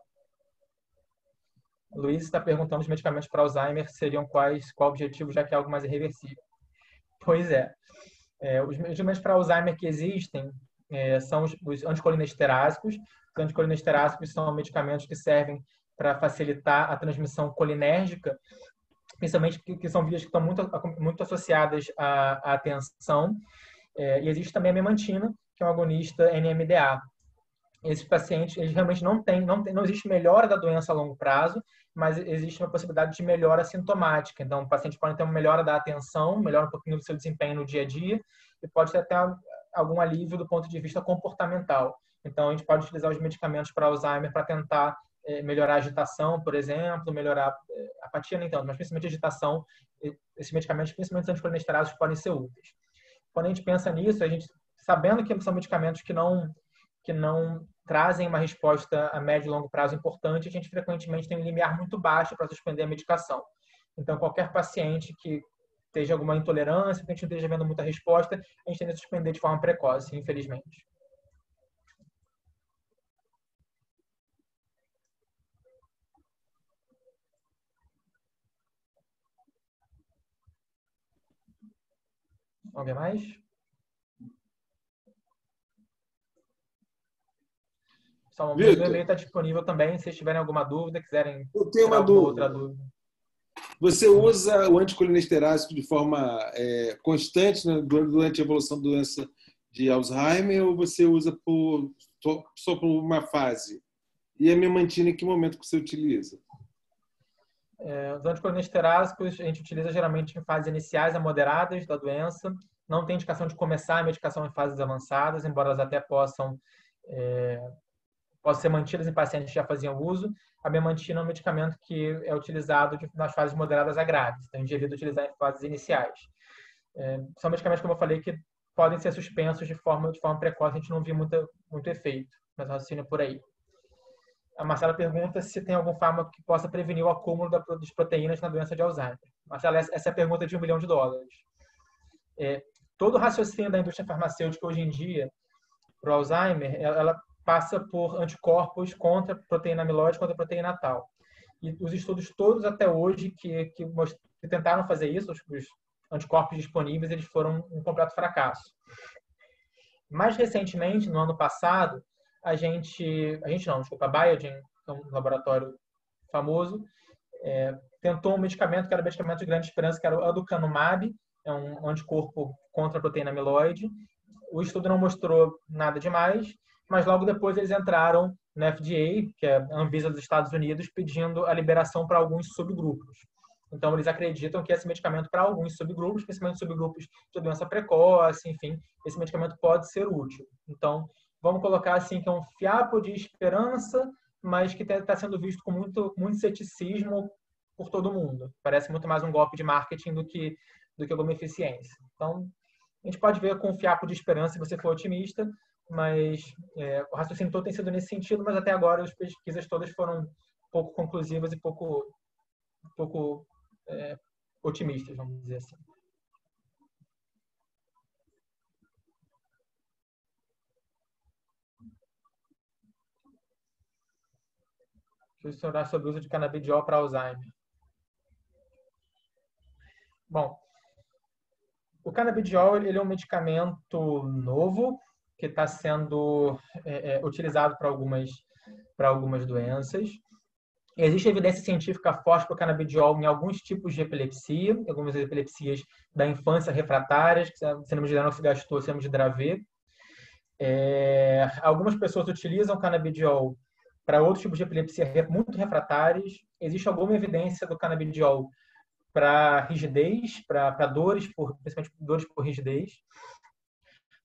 Speaker 1: O Luiz está perguntando os medicamentos para Alzheimer seriam qual o objetivo, já que é algo mais irreversível. Pois é. Os medicamentos para Alzheimer que existem são os anticolinesterásicos. Os anticolinesterásicos são medicamentos que servem para facilitar a transmissão colinérgica, principalmente que são vias que estão muito associadas à atenção. E existe também a memantina, que é um agonista NMDA. Esses pacientes, eles realmente não existe melhora da doença a longo prazo, mas existe uma possibilidade de melhora sintomática. Então, o paciente pode ter uma melhora da atenção, melhora um pouquinho do seu desempenho no dia a dia, e pode ter até algum alívio do ponto de vista comportamental. Então, a gente pode utilizar os medicamentos para Alzheimer para tentar melhorar a agitação, por exemplo, melhorar a apatia nem tanto, mas principalmente a agitação. Esses medicamentos, principalmente os anticolinesteráticos, podem ser úteis. Quando a gente pensa nisso, a gente, sabendo que são medicamentos que não trazem uma resposta a médio e longo prazo importante, a gente frequentemente tem um limiar muito baixo para suspender a medicação. Então, qualquer paciente que esteja alguma intolerância, que a gente não esteja vendo muita resposta, a gente tende a suspender de forma precoce, infelizmente. Alguém mais? O meu e-mail está disponível também, se vocês tiverem alguma dúvida, quiserem
Speaker 3: eu tenho uma
Speaker 1: outra dúvida.
Speaker 3: Você usa o anticolinesterase de forma constante durante a evolução da doença de Alzheimer ou você usa só por uma fase? E a memantina, em que momento que você utiliza?
Speaker 1: Os anticolinesterásicos a gente utiliza geralmente em fases iniciais a moderadas da doença. Não tem indicação de começar a medicação em fases avançadas, embora elas até possam ser mantidas em pacientes que já faziam uso. A memantina é um medicamento que é utilizado nas fases moderadas a graves. Então, a gente evita utilizar em fases iniciais. São medicamentos, como eu falei, que podem ser suspensos de forma precoce. A gente não viu muito efeito, mas o raciocínio é por aí. A Marcela pergunta se tem algum fármaco que possa prevenir o acúmulo das proteínas na doença de Alzheimer. Marcela, essa é a pergunta de $1 bilhão. Todo o raciocínio da indústria farmacêutica hoje em dia para o Alzheimer, ela passa por anticorpos contra a proteína amiloide, contra a proteína tal. E os estudos todos até hoje que tentaram fazer isso, os anticorpos disponíveis, eles foram um completo fracasso. Mais recentemente, no ano passado, a Biogen, que é um laboratório famoso, tentou um medicamento que era um medicamento de grande esperança, que era o aducanumab, é um anticorpo contra a proteína amiloide. O estudo não mostrou nada demais, mas logo depois eles entraram no FDA, que é a Anvisa dos Estados Unidos, pedindo a liberação para alguns subgrupos. Então, eles acreditam que esse medicamento, para alguns subgrupos, principalmente subgrupos de doença precoce, enfim, esse medicamento pode ser útil. Então, vamos colocar assim que é um fiapo de esperança, mas que está sendo visto com muito ceticismo por todo mundo. Parece muito mais um golpe de marketing do que alguma eficiência. Então, a gente pode ver com um fiapo de esperança se você for otimista, mas o raciocínio todo tem sido nesse sentido, mas até agora as pesquisas todas foram pouco conclusivas e pouco otimistas, vamos dizer assim. Deixa eu orar sobre o uso de canabidiol para Alzheimer. Bom, o canabidiol ele é um medicamento novo que está sendo utilizado para algumas doenças. Existe evidência científica forte para o canabidiol em alguns tipos de epilepsia, algumas epilepsias da infância refratárias, síndrome de Lennox-Gastaut, síndrome de Dravet. Algumas pessoas utilizam o canabidiol para outros tipos de epilepsia muito refratários. Existe alguma evidência do canabidiol para rigidez, para dores, principalmente dores por rigidez.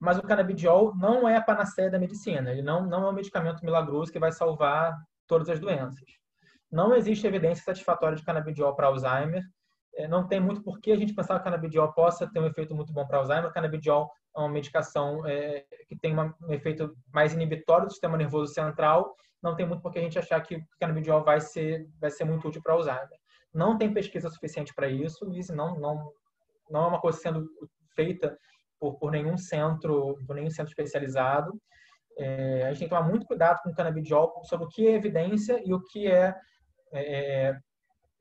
Speaker 1: Mas o canabidiol não é a panaceia da medicina. Ele não é um medicamento milagroso que vai salvar todas as doenças. Não existe evidência satisfatória de canabidiol para Alzheimer. não tem muito por que a gente pensar que o canabidiol possa ter um efeito muito bom para Alzheimer. O canabidiol é uma medicação que tem um efeito mais inibitório do sistema nervoso central. Não tem muito por que a gente achar que o canabidiol vai ser muito útil para Alzheimer. Não tem pesquisa suficiente para isso, e não é uma coisa sendo feita por nenhum centro especializado. A gente tem que tomar muito cuidado com o canabidiol sobre o que é evidência e o que é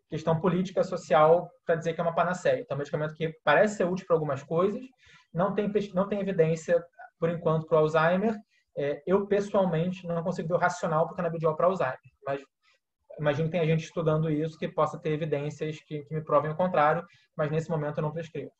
Speaker 1: questão política, social, para dizer que é uma panaceia. Então, é um medicamento que parece ser útil para algumas coisas, não tem evidência, por enquanto, para o Alzheimer. Eu, pessoalmente, não consigo ver o racional para o canabidiol para Alzheimer, mas imagino que tem gente estudando isso que possa ter evidências que me provem o contrário, mas nesse momento eu não prescrevo.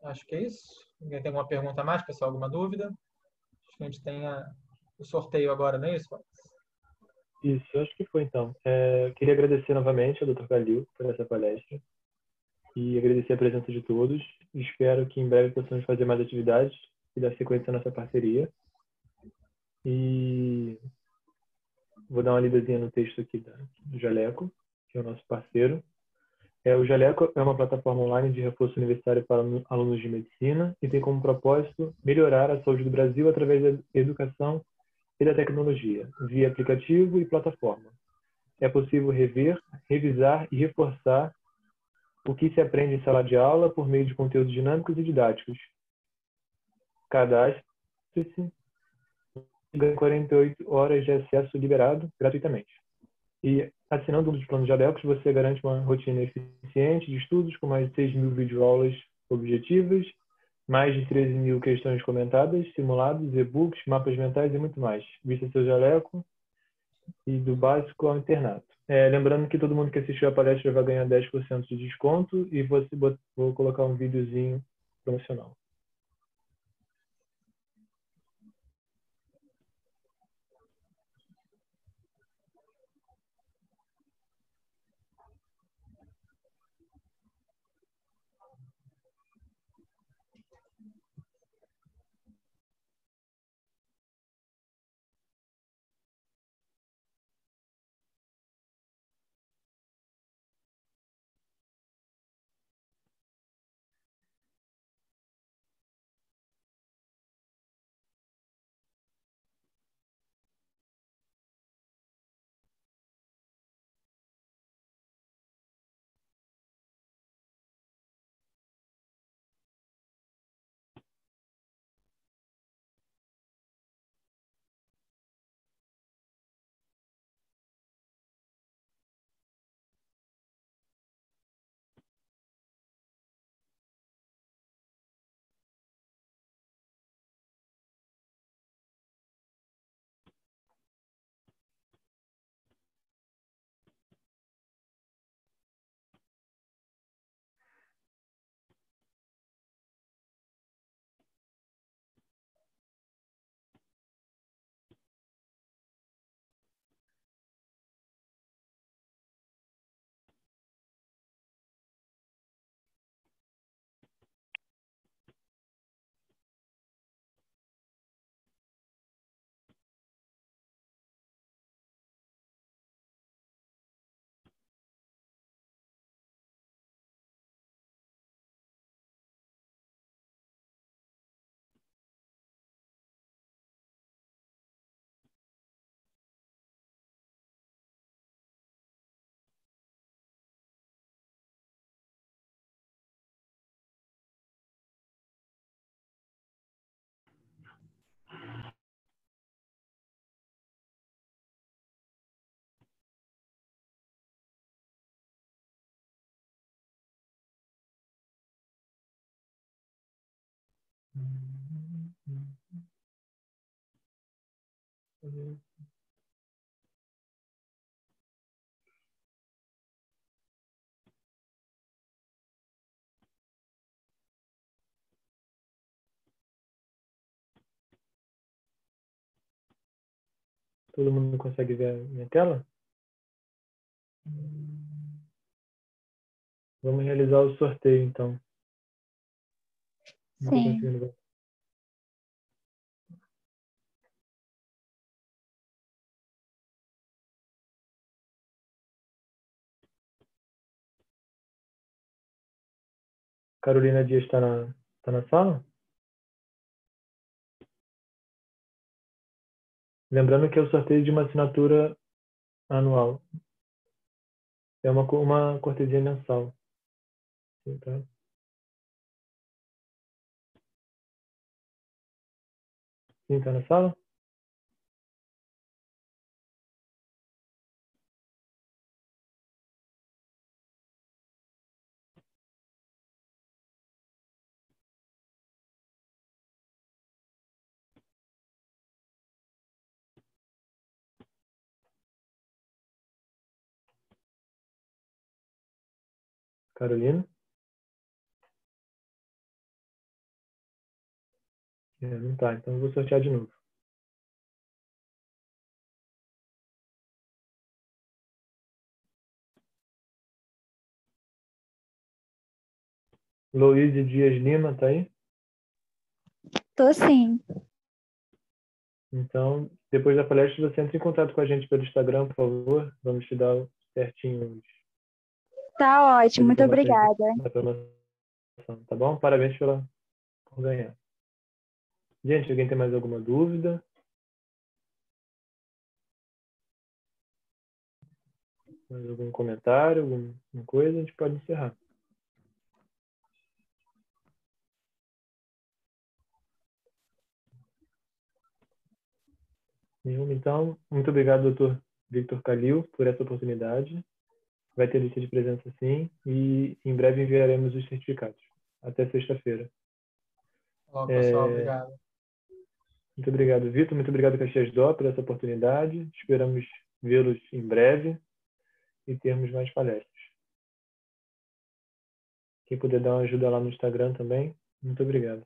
Speaker 1: Acho que é isso. Ninguém tem alguma pergunta a mais, pessoal? Alguma dúvida? Acho que a gente tem o sorteio agora, não é isso?
Speaker 2: Isso, eu acho que foi então. Queria agradecer novamente ao Dr. Galil por essa palestra e agradecer a presença de todos. Espero que em breve possamos fazer mais atividades e dar sequência à nossa parceria. E vou dar uma lidazinha no texto aqui do Jaleco, que é o nosso parceiro. O Jaleco é uma plataforma online de reforço universitário para alunos de medicina e tem como propósito melhorar a saúde do Brasil através da educação e da tecnologia, via aplicativo e plataforma. É possível rever, revisar e reforçar o que se aprende em sala de aula por meio de conteúdos dinâmicos e didáticos. Cadastre-se e ganhe 48 horas de acesso liberado gratuitamente. E assinando um dos planos de Alecos, você garante uma rotina eficiente de estudos com mais de 6.000 videoaulas objetivas, mais de 13.000 questões comentadas, simulados, e-books, mapas mentais e muito mais. Vista seu jaleco e do básico ao internato. Lembrando que todo mundo que assistiu a palestra vai ganhar 10% de desconto e vou colocar um videozinho promocional. Todo mundo consegue ver a minha tela? Vamos realizar o sorteio, então. Não estou
Speaker 4: Sim.
Speaker 2: conseguindo ver. Carolina Dias tá na sala? Lembrando que é o sorteio de uma assinatura anual. É uma cortesia mensal. Sim, tá? Sim, tá na sala? Carolina? Não tá, então eu vou sortear de novo. Luísa Dias Lima, tá aí?
Speaker 4: Tô sim.
Speaker 2: Então, depois da palestra, você entra em contato com a gente pelo Instagram, por favor. Vamos te dar certinho
Speaker 4: Tá
Speaker 2: as
Speaker 4: ótimo, muito
Speaker 2: informações
Speaker 4: obrigada.
Speaker 2: da promoção, tá bom? Parabéns por ganhar. Gente, alguém tem mais alguma dúvida? Mais algum comentário, alguma coisa? A gente pode encerrar. Nenhuma? Então, muito obrigado, doutor Victor Calil, por essa oportunidade. Vai ter lista de presença sim, e em breve enviaremos os certificados. Até sexta-feira.
Speaker 1: Bom, pessoal, obrigado.
Speaker 2: Muito obrigado, Vitor. Muito obrigado, Caxias Dó, por essa oportunidade. Esperamos vê-los em breve e termos mais palestras. Quem puder dar uma ajuda lá no Instagram também, muito obrigado.